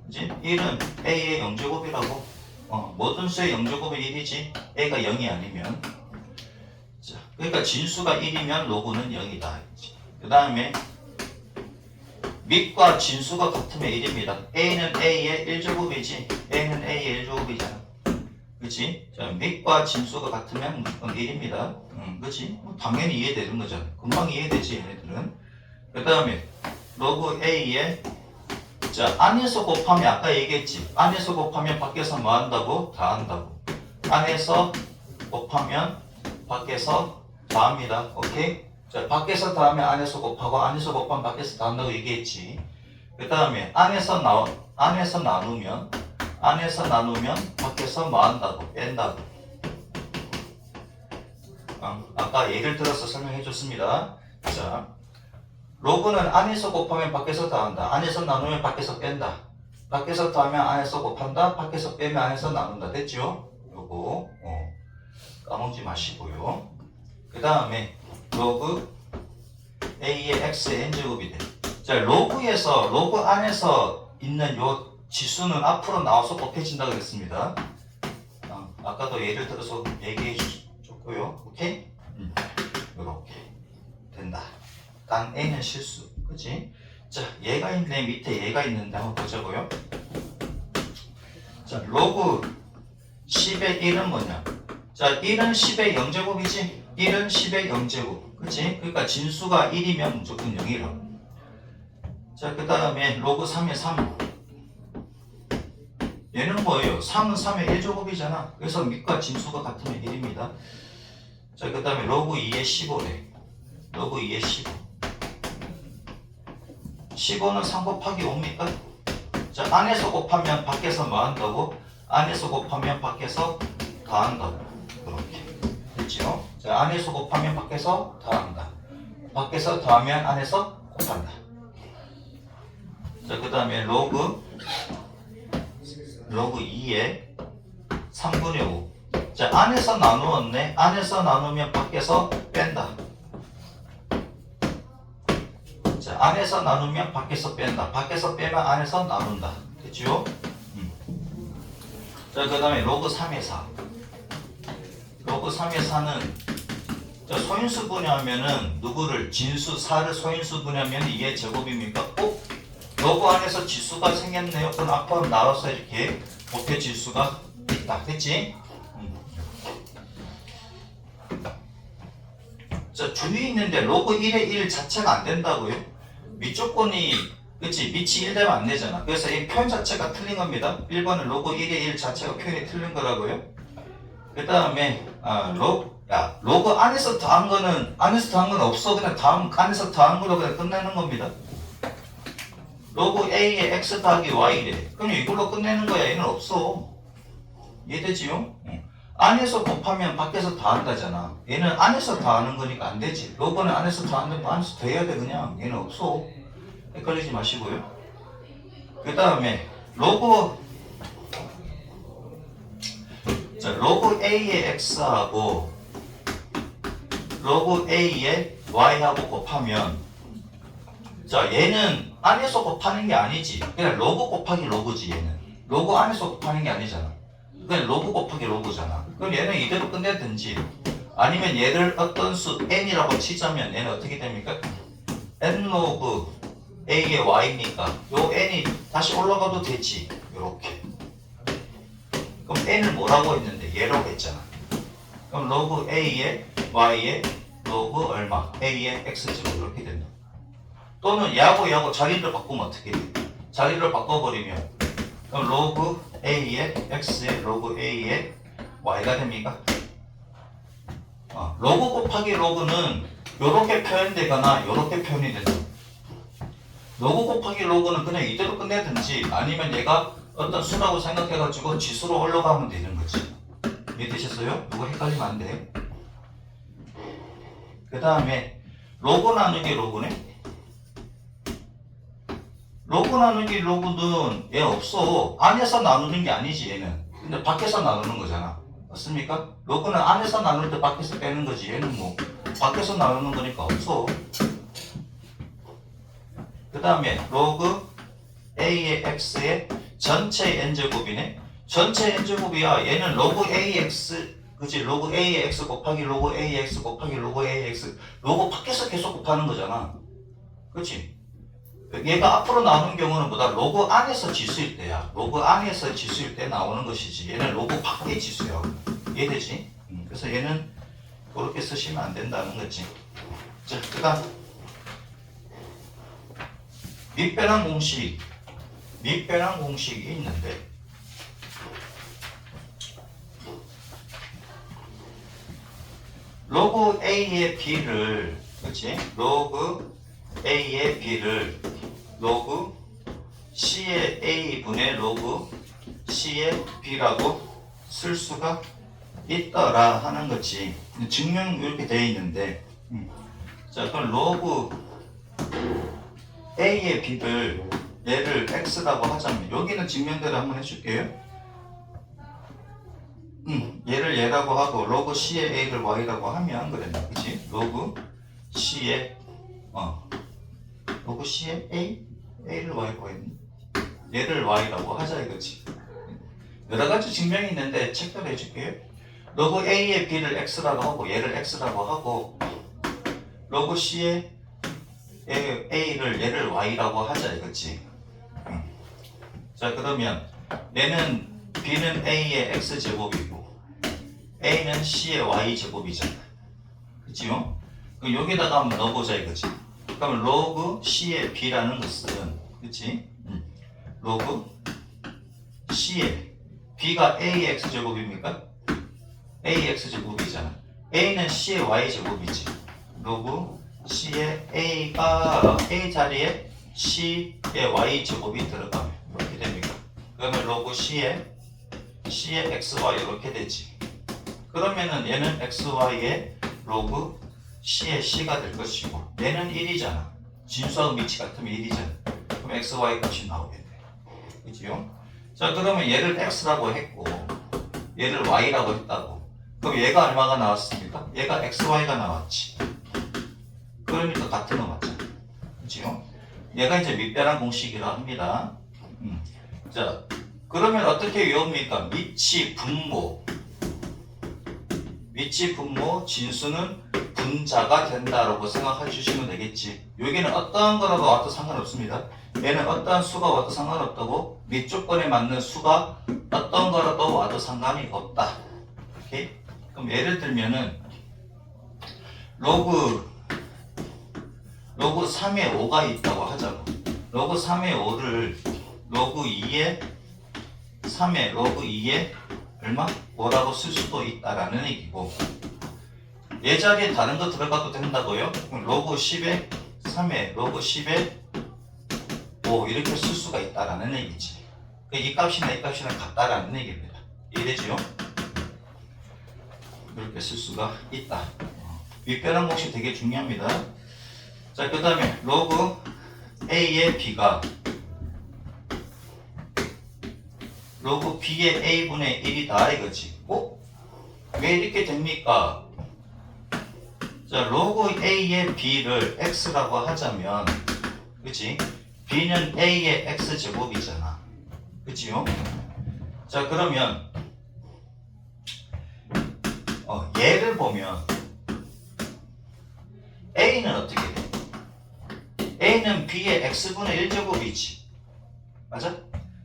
그치? 1은 A의 0제곱이라고. 모든 수의 0제곱은 1이지. A가 0이 아니면. 자, 그러니까 진수가 1이면 로그는 0이다. 그 다음에 밑과 진수가 같으면 1입니다. A는 A의 1제곱이지. A는 A의 1제곱이잖아. 그치? 자, 밑과 진수가 같으면 무조건 1입니다. 그치? 당연히 이해되는 거잖아. 금방 이해되지, 얘네들은. 그 다음에 로그 A에 자, 안에서 곱하면 아까 얘기했지. 안에서 곱하면 밖에서 뭐 한다고? 다 한다고. 안에서 곱하면 밖에서 다 합니다. 오케이? 자, 밖에서 다 하면 안에서 곱하고 안에서 곱하면 밖에서 다 한다고 얘기했지. 그 다음에 안에서 나누면 밖에서 뭐 한다고? 뺀다고. 아까 예를 들어서 설명해 줬습니다. 자, 로그는 안에서 곱하면 밖에서 더한다. 안에서 나누면 밖에서 뺀다. 밖에서 더하면 안에서 곱한다. 밖에서 빼면 안에서 나눈다. 됐죠? 요거 까먹지 마시고요. 그 다음에 로그 A의 X의 N제곱이 돼. 자, 로그 안에서 있는 요 지수는 앞으로 나와서 곱해진다 그랬습니다. 아까도 예를 들어서 얘기해 줬고요. 오케이? 요렇게 된다. 단 A는 실수. 그치? 자, 얘가 있네. 밑에 얘가 있는데 한번 보자고요. 자, 로그 10의 1은 뭐냐? 자, 1은 10의 0제곱이지? 1은 10의 0제곱. 그치? 그러니까 진수가 1이면 무조건 0이라고. 자, 그 다음에 로그 3의 3. 얘는 뭐예요? 3은 3의 1제곱이잖아. 그래서 밑과 진수가 같으면 1입니다. 자, 그 다음에 로그 2의 15래. 로그 2의 15. 15는 3 곱하기 5입니까? 자, 안에서 곱하면 밖에서 뭐 한다고? 안에서 곱하면 밖에서 다 한다고. 그렇게. 됐죠? 자, 안에서 곱하면 밖에서 다 한다. 밖에서 더하면 안에서 곱한다. 자, 그 다음에 로그 2에 3분의 5. 자, 안에서 나누었네. 안에서 나누면 밖에서 뺀다. 자, 안에서 나누면 밖에서 뺀다. 밖에서 빼면 안에서 나눈다. 됐죠? 자, 그 다음에 로그 3의 4. 로그 3의 4는 자, 소인수 분해하면은 누구를 진수 4를 소인수 분해하면 이게 제곱입니까? 로그 안에서 지수가 생겼네요. 그럼 앞으로 나와서 이렇게 곱해질 수가 있다. 됐지? 자, 주위 있는데 로그 1의 1 자체가 안 된다고요? 밑조건이 그치? 밑이 1 되면 안 되잖아. 그래서 이 표현 자체가 틀린 겁니다. 1번은 로그 1의 1 자체가 표현이 틀린 거라고요. 그 다음에 로그 안에서 더한 거는 없어. 그냥 안에서 더한 거로 그냥 끝내는 겁니다. 로그 A의 X 더하기 Y래. 그럼 이걸로 끝내는 거야. 얘는 없어. 이해되지요? 안에서 곱하면 밖에서 더한다잖아. 얘는 안에서 더하는 거니까 안 되지. 로그는 안에서 더하는 거 안에서 더해야 돼. 그냥 얘는 없어. 헷갈리지 마시고요. 그 다음에 로그 A의 X하고 로그 A의 Y하고 곱하면 자, 얘는 안에서 곱하는 게 아니지. 그냥 로그 곱하기 로그지. 얘는 로그 안에서 곱하는 게 아니잖아. 그냥 로그 곱하기 로그잖아. 그럼 얘는 이대로 끝내든지 아니면 얘를 어떤 수 n이라고 치자면 얘는 어떻게 됩니까? n 로그 a의 y니까 요 n이 다시 올라가도 되지. 요렇게. 그럼 n을 뭐라고 했는데 얘라고 했잖아. 그럼 로그 a의 y의 로그 얼마? a의 x제곱 이렇게 된다. 또는 얘하고 자리를 바꾸면 어떻게 돼? 자리를 바꿔버리면 그럼 로그 a의 x의 로그 a의 y가 됩니까? 로그 곱하기 로그는 요렇게 표현되거나 요렇게 표현이 된다. 로그 곱하기 로그는 그냥 이대로 끝내든지 아니면 얘가 어떤 수라고 생각해가지고 지수로 올라가면 되는 거지. 이해되셨어요? 이거 헷갈리면 안 돼. 그 다음에 로그 나누기 로그네. 로그 나누기 로그는 얘 없어. 안에서 나누는 게 아니지 얘는. 근데 밖에서 나누는 거잖아. 맞습니까? 로그는 안에서 나눌 때 밖에서 빼는 거지. 얘는 뭐 밖에서 나누는 거니까 없어. 그 다음에 로그 a의 x의 전체 n제곱이네. 전체 n제곱이야. 얘는 로그 ax 그치? 로그 a의 x 곱하기 로그 a의 x 곱하기 로그 a의 x. 로그 밖에서 계속 곱하는 거잖아. 그치? 얘가 앞으로 나오는 경우는 뭐다? 로그 안에서 지수일 때야. 로그 안에서 지수일 때 나오는 것이지. 얘는 로그 밖의 지수야. 이해되지? 그래서 얘는 그렇게 쓰시면 안 된다는 거지. 자, 그 다음 밑변환 공식이 있는데 로그 a의 b를 그치? 로그 a의 b를 로그 c의 a분의 로그 c의 b라고 쓸 수가 있더라 하는 거지. 증명 이렇게 되어 있는데 자 그럼 로그 a의 b를 얘를 x라고 하자면 여기는 증명대로 한번 해줄게요. 얘를 얘라고 하고 로그 c의 a를 y라고 하면 그랬나 그치? 로그 c의 로그 c의 a를 y라고 했니? 얘를 y라고 하자 이거지. 여러 가지 증명이 있는데 체크를 해줄게요. 로그 a의 b를 x라고 하고 얘를 x라고 하고 로그 c의 a를 얘를 y라고 하자 이거지. 자 그러면 얘는 b는 a의 x제곱이고 a는 c의 y제곱이잖아. 그치요? 그럼 여기다가 한번 넣어보자 이거지. 그러면 로그 c의 b라는 것은 그치? 로그 c의 b가 a의 x제곱입니까? a의 x제곱이잖아. a는 c의 y제곱이지. 로그 c의 a가 a 자리에 c의 y제곱이 들어가면 이렇게 됩니까? 그러면 로그 c의 xy 이렇게 되지. 그러면은 얘는 xy의 로그 c의 c가 될 것이고 얘는 1이잖아. 진수하고 미치 같으면 1이잖아. 그럼 xy 값이 나오겠네. 그지요? 자 그러면 얘를 x라고 했고 얘를 y라고 했다고. 그럼 얘가 얼마가 나왔습니까? 얘가 xy가 나왔지. 그러니까 같은 거 맞잖아. 그지요? 얘가 이제 밑변환 공식이라 합니다. 자 그러면 어떻게 외웁니까? 미치 분모 진수는 분자가 된다라고 생각해 주시면 되겠지. 여기는 어떠한 거라도 와도 상관없습니다. 얘는 어떠한 수가 와도 상관없다고. 밑조건에 맞는 수가 어떤 거라도 와도 상관이 없다. 오케이? 그럼 예를 들면은 로그 3의 5가 있다고 하자고. 로그 3의 5를 로그 2의 3의 로그 2의 얼마? 5라고 쓸 수도 있다라는 얘기고 얘 자리에 다른 거 들어가도 된다고요? 그럼 로그 10의 3의 로그 10의 5 이렇게 쓸 수가 있다라는 얘기지. 이 값이나 이 값이랑 같다라는 얘기입니다. 이해되죠? 이렇게 쓸 수가 있다. 윗변환 공식 되게 중요합니다. 자, 그 다음에 로그 a의 b가 로그 b의 a분의 1이다 이거지. 왜 이렇게 됩니까? 자, 로그 a의 b를 x라고 하자면 그치? b는 a의 x제곱이잖아. 그치요? 자, 그러면 얘를 보면 a는 어떻게 돼? a는 b의 x분의 1제곱이지. 맞아?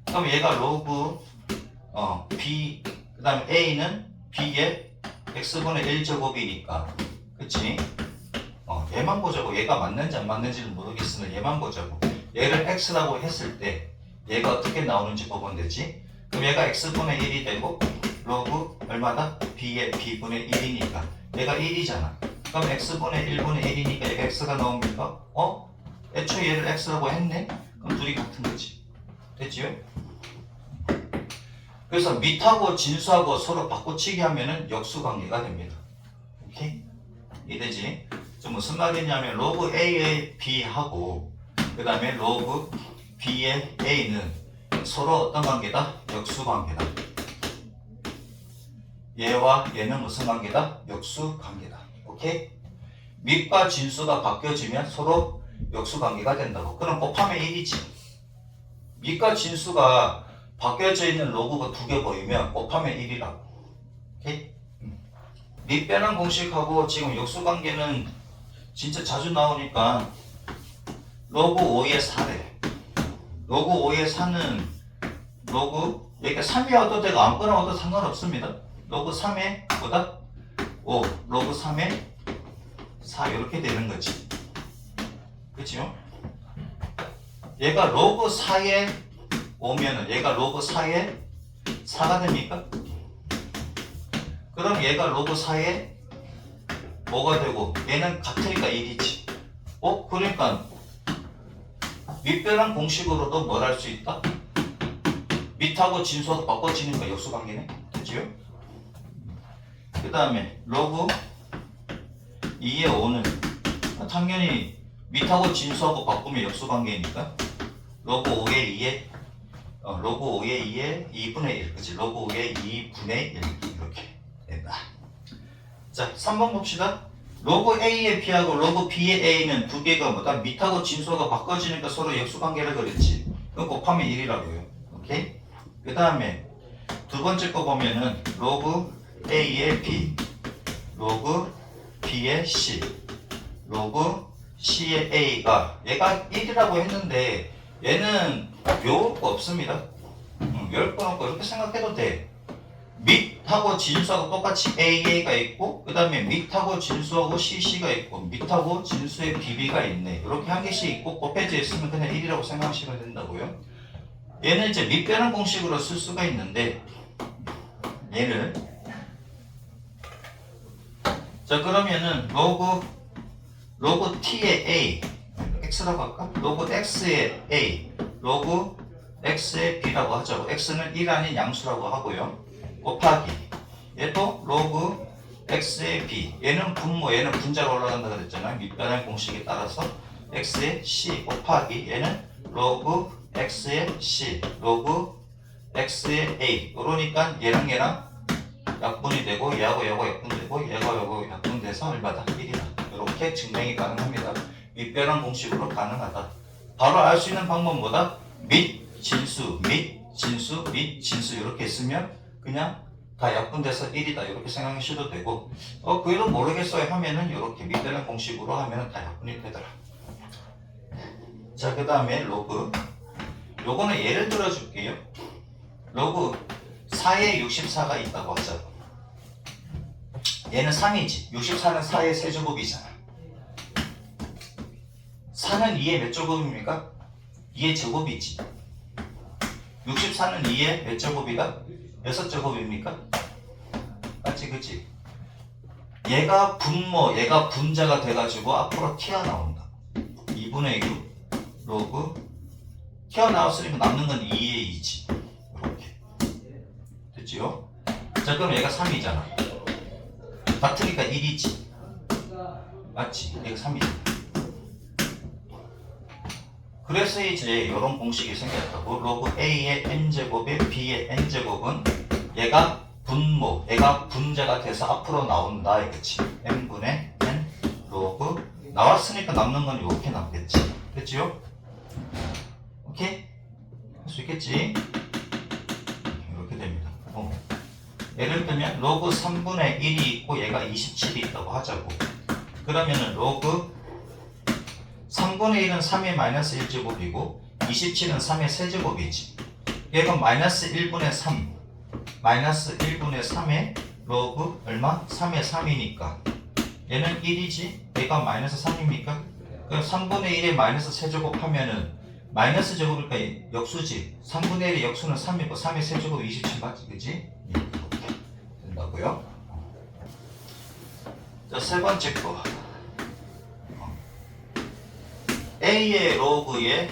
그럼 얘가 로그 b 그 다음에 a는 b의 x분의 1제곱이니까 그치? 얘만 보자고. 얘가 맞는지 안 맞는지는 모르겠으나 얘만 보자고. 얘를 x라고 했을 때 얘가 어떻게 나오는지 보면 되지. 그럼 얘가 x분의 1이 되고 로그 얼마다? b의 b분의 1이니까 얘가 1이잖아. 그럼 x분의 1분의 1이니까 얘가 x가 나옵니까? 애초에 얘를 x라고 했네? 그럼 둘이 같은 거지. 됐지요? 그래서 밑하고 진수하고 서로 바꿔치기 하면은 역수관계가 됩니다. 오케이? 이해되지? 좀 무슨 말이냐면 로그 A의 B하고 그 다음에 로그 B의 A는 서로 어떤 관계다? 역수관계다. 얘와 얘는 무슨 관계다? 역수관계다. 오케이? 밑과 진수가 바뀌어지면 서로 역수관계가 된다고. 그럼 곱하면 1이지. 밑과 진수가 바뀌어져 있는 로그가 두 개 보이면 곱하면 1이라고. 오케이? 밑변환 공식하고 지금 역수관계는 진짜 자주 나오니까 로그 5의 4래. 로그 5의 4는 로그 여기가 3이 와도 되고 아무거나 와도 상관없습니다. 로그 3의 뭐다? 5 로그 3의 4 이렇게 되는 거지. 그치요? 얘가 로그 4에 오면은 얘가 로그 4에 4가 됩니까? 그럼 얘가 로그 4에 뭐가 되고 얘는 같으니까 1이지. 그러니까 윗변환 공식으로도 뭘 할 수 있다? 밑하고 진수하고 바꿔지니까 역수관계네. 됐지요? 그 다음에 로그 2의 5는 당연히 밑하고 진수하고 바꾸면 역수관계니까 로그 5의 2에 로그 5의 2에 2분의 1 그치? 로그 5의 2분의 1 이렇게 된다. 자 3번 봅시다. 로그 A의 B하고 로그 B의 A는 두 개가 뭐다? 밑하고 진수가 바꿔지니까 서로 역수관계를 그랬지. 그럼 곱하면 1이라고요. 오케이? 그 다음에 두 번째 거 보면은 로그 A의 B, 로그 B의 C, 로그 C의 A가 얘가 1이라고 했는데 얘는 외울 거 없습니다. 외울 거 없고 이렇게 생각해도 돼. 밑하고 진수하고 똑같이 AA가 있고 그 다음에 밑하고 진수하고 CC가 있고 밑하고 진수에 BB가 있네. 이렇게 한 개씩 있고 곱해져 있으면 그냥 1이라고 생각하시면 된다고요. 얘는 이제 밑변환 공식으로 쓸 수가 있는데 얘를 자 그러면은 로그 T의 A X라고 할까? 로그 X의 A 로그 X의 B라고 하자고. X는 1 아닌 양수라고 하고요. 곱하기 얘도 로그 X의 B 얘는 분모 얘는 분자로 올라간다 그랬잖아요. 밑변환 공식에 따라서 X의 C 곱하기 얘는 로그 X의 C 로그 X의 A 그러니까 얘랑 약분이 되고 얘하고 얘하고 약분되고 얘하고 약분돼서 얼마다? 1이다. 이렇게 증명이 가능합니다. 밑변환 공식으로 가능하다. 바로 알 수 있는 방법은 뭐다? 밑 진수 이렇게 있으면 그냥 다 약분돼서 1이다 이렇게 생각하셔도 되고 그래도 모르겠어요 하면은 이렇게 밑변환 공식으로 하면은 다 약분이 되더라. 자 그 다음에 로그 요거는 예를 들어 줄게요. 로그 4에 64가 있다고 하자고. 얘는 3이지. 64는 4의 세제곱이잖아. 4는 2의 몇 제곱입니까? 2의 제곱이지. 64는 2의 몇 제곱이다? 6제곱입니까? 맞지 그치? 얘가 분모, 얘가 분자가 돼가지고 앞으로 튀어나온다. 2분의 6 로그 튀어나왔으니까 남는 건 2의 2지. 이렇게 됐지요? 자 그럼 얘가 3이잖아. 같으니까 1이지. 맞지? 얘가 3이지. 그래서 이제 이런 공식이 생겼다고. 로그 A의 N제곱에 B의 N제곱은 얘가 분모, 얘가 분자가 돼서 앞으로 나온다 이거지. N분의 N 로그 나왔으니까 남는 건 이렇게 남겠지. 됐지요? 오케이? 할 수 있겠지? 이렇게 됩니다. 예를 들면 로그 3분의 1이 있고 얘가 27이 있다고 하자고. 그러면은 로그 3분의 1은 3의 마이너스 1제곱이고 27은 3의 세제곱이지. 얘가 마이너스 1분의 3 마이너스 1분의 3의 로그 얼마? 3의 3이니까 얘는 1이지. 얘가 마이너스 3입니까? 그럼 3분의 1의 마이너스 세제곱 하면은 마이너스 제곱이니까 역수지. 3분의 1의 역수는 3이고 3의 세제곱 27 맞지? 그치? 이렇게 된다고요. 자, 세 번째 거. A의 로그에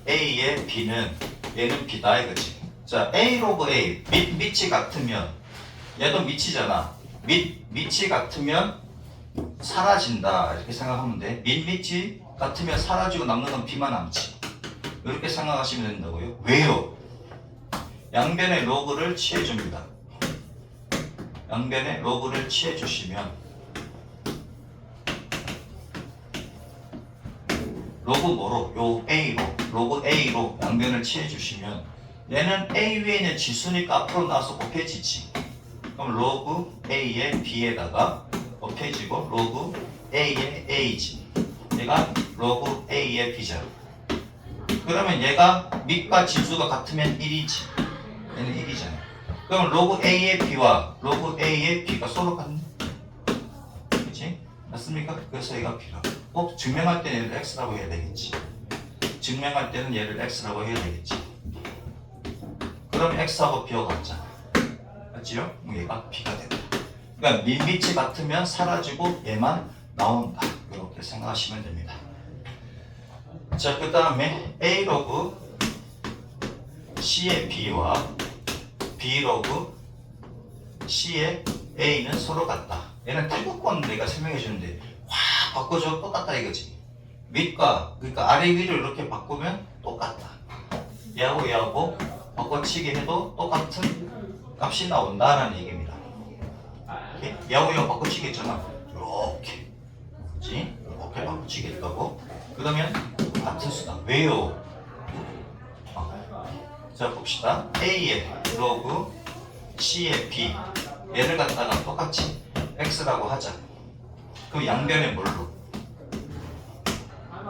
A의 B는 얘는 B다 이거지. 자, A 로그 A 밑이 같으면 얘도 밑이잖아. 밑이 같으면 사라진다 이렇게 생각하면 돼. 밑이 같으면 사라지고 남는 건 B만 남지. 이렇게 생각하시면 된다고요. 왜요? 양변의 로그를 취해줍니다. 양변의 로그를 취해주시면 로그 뭐로? 요 A로 로그 A로 양변을 취해주시면 얘는 A 위에 있는 지수니까 앞으로 나와서 곱해지지. 그럼 로그 A의 B에다가 곱해지고 로그 A의 A지. 얘가 로그 A의 B잖아. 그러면 얘가 밑과 지수가 같으면 1이지. 얘는 1이잖아. 그럼 로그 A의 B와 로그 A의 B가 서로 같네. 그치? 맞습니까? 그래서 얘가 B라고. 꼭 증명할 때는 얘를 X라고 해야 되겠지. 증명할 때는 얘를 X라고 해야 되겠지. 그럼 X하고 B하고 같잖아. 맞지요? 얘가 B가 된다. 그러니까 밑이 같으면 사라지고 얘만 나온다. 이렇게 생각하시면 됩니다. 자, 그 다음에 A 로그 C의 B와 B 로그 C의 A는 서로 같다. 얘는 태극권 내가 설명해 주는데 확 바꿔줘 똑같다 이거지. 밑과 그러니까 아래 위를 이렇게 바꾸면 똑같다. 얘하고 바꿔치기 해도 똑같은 값이 나온다라는 얘기입니다. 얘하고 바꿔치기 했잖아. 이렇게 그렇지? 이렇게 바꿔치기 했다고. 그러면 같은 수다. 왜요? 자, 봅시다. A의 로그 C의 B 얘를 갖다가 똑같이 X라고 하자. 그럼 양변의 뭘로?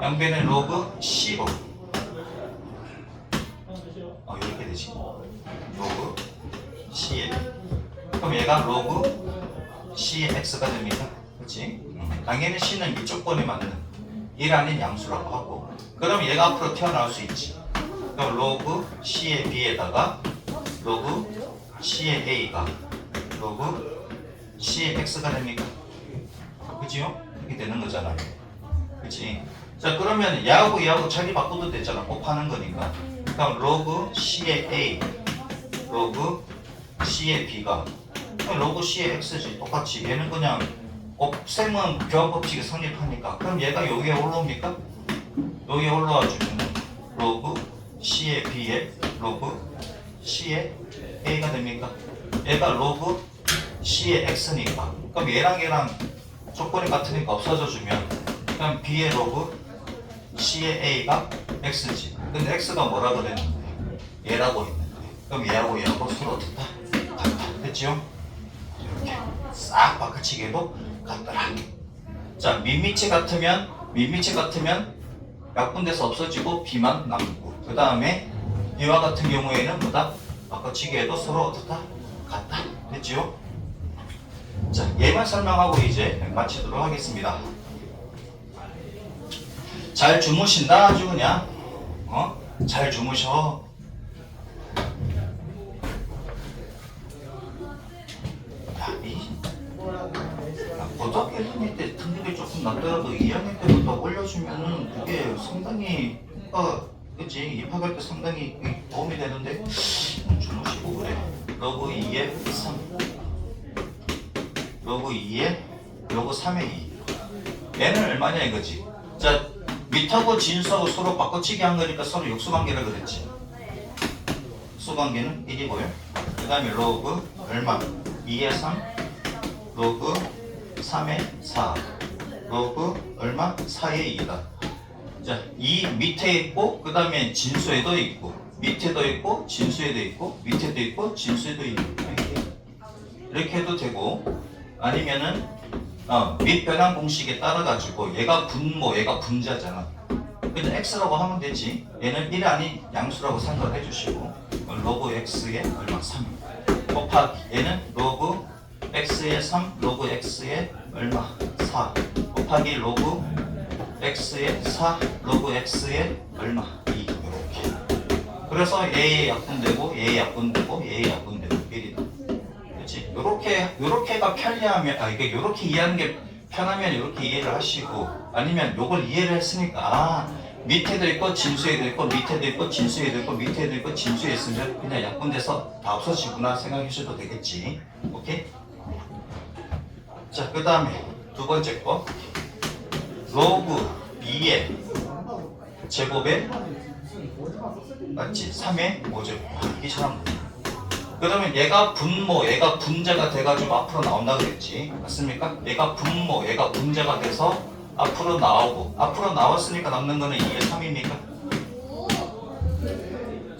양변의 로그 C로 이렇게 되지. 로그 C의 그럼 얘가 로그 C의 X가 됩니까? 그렇지? 당연히 C는 이쪽 번에 맞는 1 아닌 양수라고 하고 그럼 얘가 앞으로 튀어나올 수 있지. 그럼 로그 C의 B에다가 로그 C의 A가 로그 C의 X가 됩니까? 그지요? 이렇게 되는 거잖아요. 그치? 자, 그러면 얘하고 자리 바꿔도 되잖아. 곱하는 거니까. 그럼 로그 C의 A 로그 C의 B가 로그 C의 X지. 똑같이 얘는 그냥 곱셈은 교환법칙이 성립하니까 그럼 얘가 여기에 올라옵니까? 여기에 올라와 주면 로그 C의 B에 로그 C의 A가 됩니까? 얘가 로그 C의 X니까 그럼 얘랑 조건이 같으니까 없어져 주면 그럼 B의 로그 C의 A가 X지. 근데 X가 뭐라 그랬는데? 얘라고 했는데 그럼 얘하고 서로 어떻다? 같다. 됐지요? 이렇게 싹 바꿔치기 해도 같더라. 자, 밑이 같으면 약분돼서 없어지고 B만 남고 그 다음에 B와 같은 경우에는 뭐다? 바꿔치기 해도 서로 어떻다? 같다. 됐지요? 자, 얘만 설명하고 이제 마치도록 하겠습니다. 잘 주무신다 아주 그냥 잘 주무셔. 고등학교 1학년 때 등급이 조금 낮더라도 2학년 때부터 올려주면은 그게 상당히 그치? 입학할 때 상당히 도움이 되는데 주무시고 그래. 로그 2에 3 로그 2에 로그 3에 2 얘는 얼마냐 이거지. 자, 밑하고 진수하고 서로 바꿔치기 한 거니까 서로 역수관계라 그랬지. 수관계는 1이고요. 그 다음에 로그 얼마? 2에 3 로그 3에 4 로그 얼마? 4에 2다. 자, 이 밑에 있고 그 다음에 진수에도 있고 밑에도 있고 진수에도 있고 밑에도 있고 진수에도 있고 이렇게 해도 되고 아니면은 밑 변환 공식에 따라 가지고 얘가 분모 얘가 분자잖아. 근데 x라고 하면 되지. 얘는 1이 아닌 양수라고 생각을 해주시고 로그 x에 얼마? 3 곱하기 얘는 로그 x에 3 로그 x에 얼마? 4 곱하기 로그 x에 4 로그 x에 얼마? 2 이렇게. 그래서 얘의 약분되고 얘의 약분되고 얘의 약분되고 1이다. 그렇지? 요렇게가 편리하면 이게 요렇게 이해하는 게 편하면 이렇게 이해를 하시고 아니면 요걸 이해를 했으니까 밑에도 있고 진수에도 있고 밑에도 있고 진수에도 있고 밑에도 있고 진수에 있으면 그냥 약분돼서 다 없어지구나 생각하셔도 되겠지. 오케이? 자, 그 다음에 두 번째 거 로그 2의 제곱에 맞지? 3의 5제곱. 이게 참. 그러면 얘가 분모, 얘가 분자가 돼가지고 앞으로 나온다 그랬지. 맞습니까? 얘가 분모, 얘가 분자가 돼서 앞으로 나오고 앞으로 나왔으니까 남는 거는 2의 3입니까?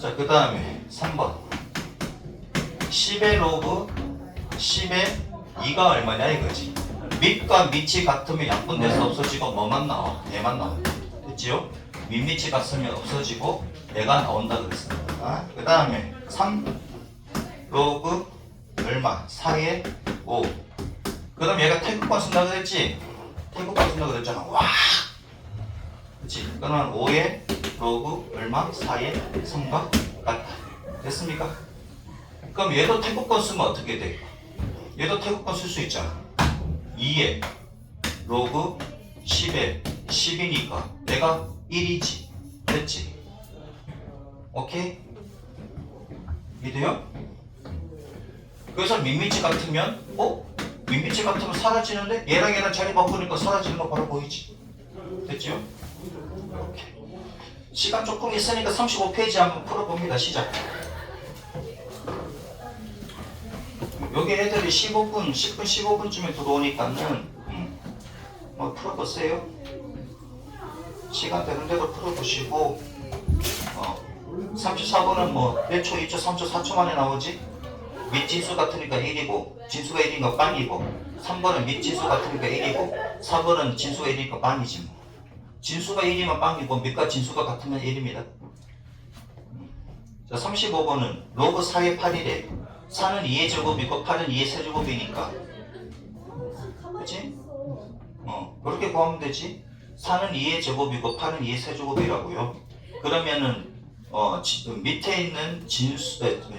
자, 그 다음에 3번 10의 로그 10의 2가 얼마냐 이거지. 밑과 밑이 같으면 약분돼서 없어지고 뭐만 나와? 얘만 나와. 됐지요? 밑밑이 같으면 없어지고 얘가 나온다 그랬습니다. 그 다음에 3 로그 얼마? 4의 5. 그럼 얘가 태극권 쓴다 그랬지? 태극권 쓴다 그랬잖아. 와! 그치? 그러면 5의 로그 얼마? 4의 3과 같다. 됐습니까? 그럼 얘도 태극권 쓰면 어떻게 돼? 얘도 태극권 쓸 수 있잖아. 2의 로그 10의 10이니까 얘가 1이지. 됐지? 오케이? 이해돼요? 그래서 밑밑이 같으면 밑밑이 같으면 사라지는데 얘랑 얘랑 자리 바꾸니까 사라지는 거 바로 보이지. 됐죠? 이렇게 시간 조금 있으니까 35페이지 한번 풀어봅니다. 시작. 여기 애들이 10분 15분쯤에 들어오니까는 뭐 풀어보세요. 시간 되는 대로 풀어보시고 34번은 뭐 몇 초, 2초, 3초, 4초 만에 나오지? 밑진수 같으니까 1이고 진수가 1이니까 빵이고 3번은 밑진수 같으니까 1이고 4번은 진수가 1이니까 빵이지 뭐. 진수가 1이면 빵이고 밑과 진수가 같으면 1입니다. 자, 35번은 로그 4의 8이래. 4는 2의 제곱이고 8은 2의 세제곱이니까 그치? 그렇게 구하면 되지. 4는 2의 제곱이고 8은 2의 세제곱이라고요. 그러면은 밑에 있는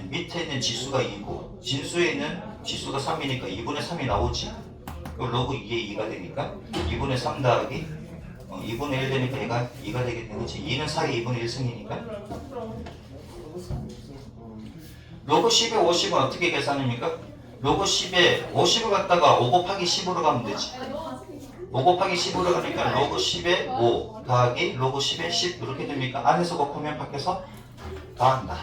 밑에 있는 지수가 2고 진수에 있는 지수가 3이니까 2분의 3이 나오지. 그럼 로그 2의 2가 되니까 2분의 3 더하기 2분의 1 되니까 얘가 2가 되게 되겠지. 2는 4의 2분의 1승이니까 로그 10의 50은 어떻게 계산합니까? 로그 10에 50을 갖다가 5 곱하기 10으로 가면 되지. 5 곱하기 10으로 가니까 로그 10에 5 더하기 로그 10에 10 이렇게 됩니까? 안에서 곱하면 밖에서 더한다.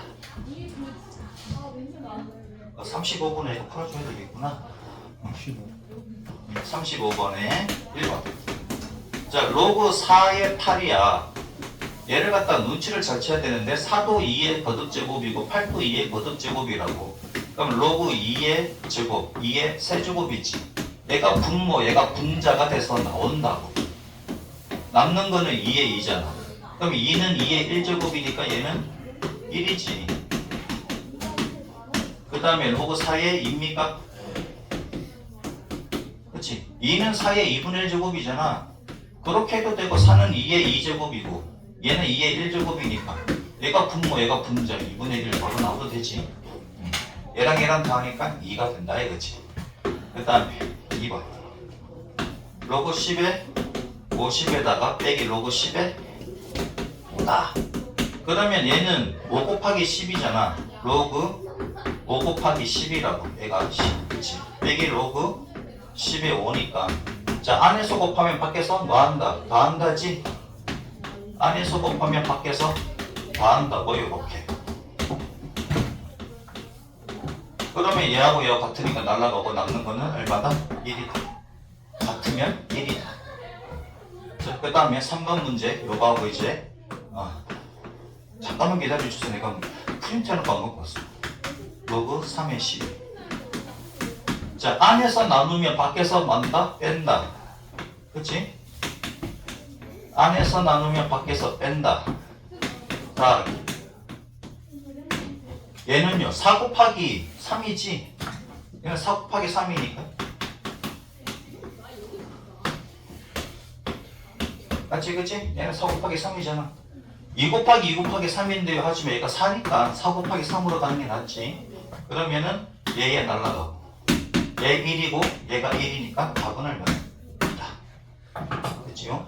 35번에 이거 풀어줘야 되겠구나. 35번에 1번. 자, 로그 4의 8이야. 얘를 갖다 눈치를 잘 쳐야 되는데 4도 2의 거듭제곱이고 8도 2의 거듭제곱이라고. 그럼 로그 2의 제곱, 2의 세제곱이지. 얘가 분모, 얘가 분자가 돼서 나온다고. 남는 거는 2의 2잖아. 그럼 2는 2의 1제곱이니까 얘는 1이지. 그 다음에 로그 4의 2입니까? 그치? 2는 4의 2분의 1제곱이잖아. 그렇게 해도 되고 4는 2의 2제곱이고 얘는 2의 1제곱이니까 얘가 분모, 얘가 분자 2분의 1 바로 나와도 되지. 얘랑 얘랑 더하니까 2가 된다 이거지. 그 다음에 2번 로그 10에 50에다가 빼기 로그 10에 5다. 그러면 얘는 5 곱하기 10이잖아. 로그 5 곱하기 10이라고. 얘가 10, 그치? 빼기 로그 10에 5니까 자, 안에서 곱하면 밖에서 뭐한다? 더한다지? 안에서 곱하면 밖에서 더한다고 이렇게. 그러면 얘하고 얘하고 같으니까 날라가고 남는 거는 얼마다? 1이다. 같으면 1이다. 자, 그 다음에 3번 문제 요거하고 이제 잠깐만 기다려주세요. 내가 프린트하는 방법 봤어. 로그 3의 10. 자, 안에서 나누면 밖에서 만다? 뺀다. 그치? 안에서 나누면 밖에서 뺀다. 자, 얘는요 4 곱하기 3이지. 얘는 4 곱하기 3이니까 맞지? 그치? 얘는 4 곱하기 3이잖아. 2 곱하기 2 곱하기 3인데요 하지만 얘가 4니까 4 곱하기 3으로 가는 게 낫지. 그러면은 얘 날라가고 얘 1이고 얘가 1이니까 답은 얼마야? 2다. 되겠지요?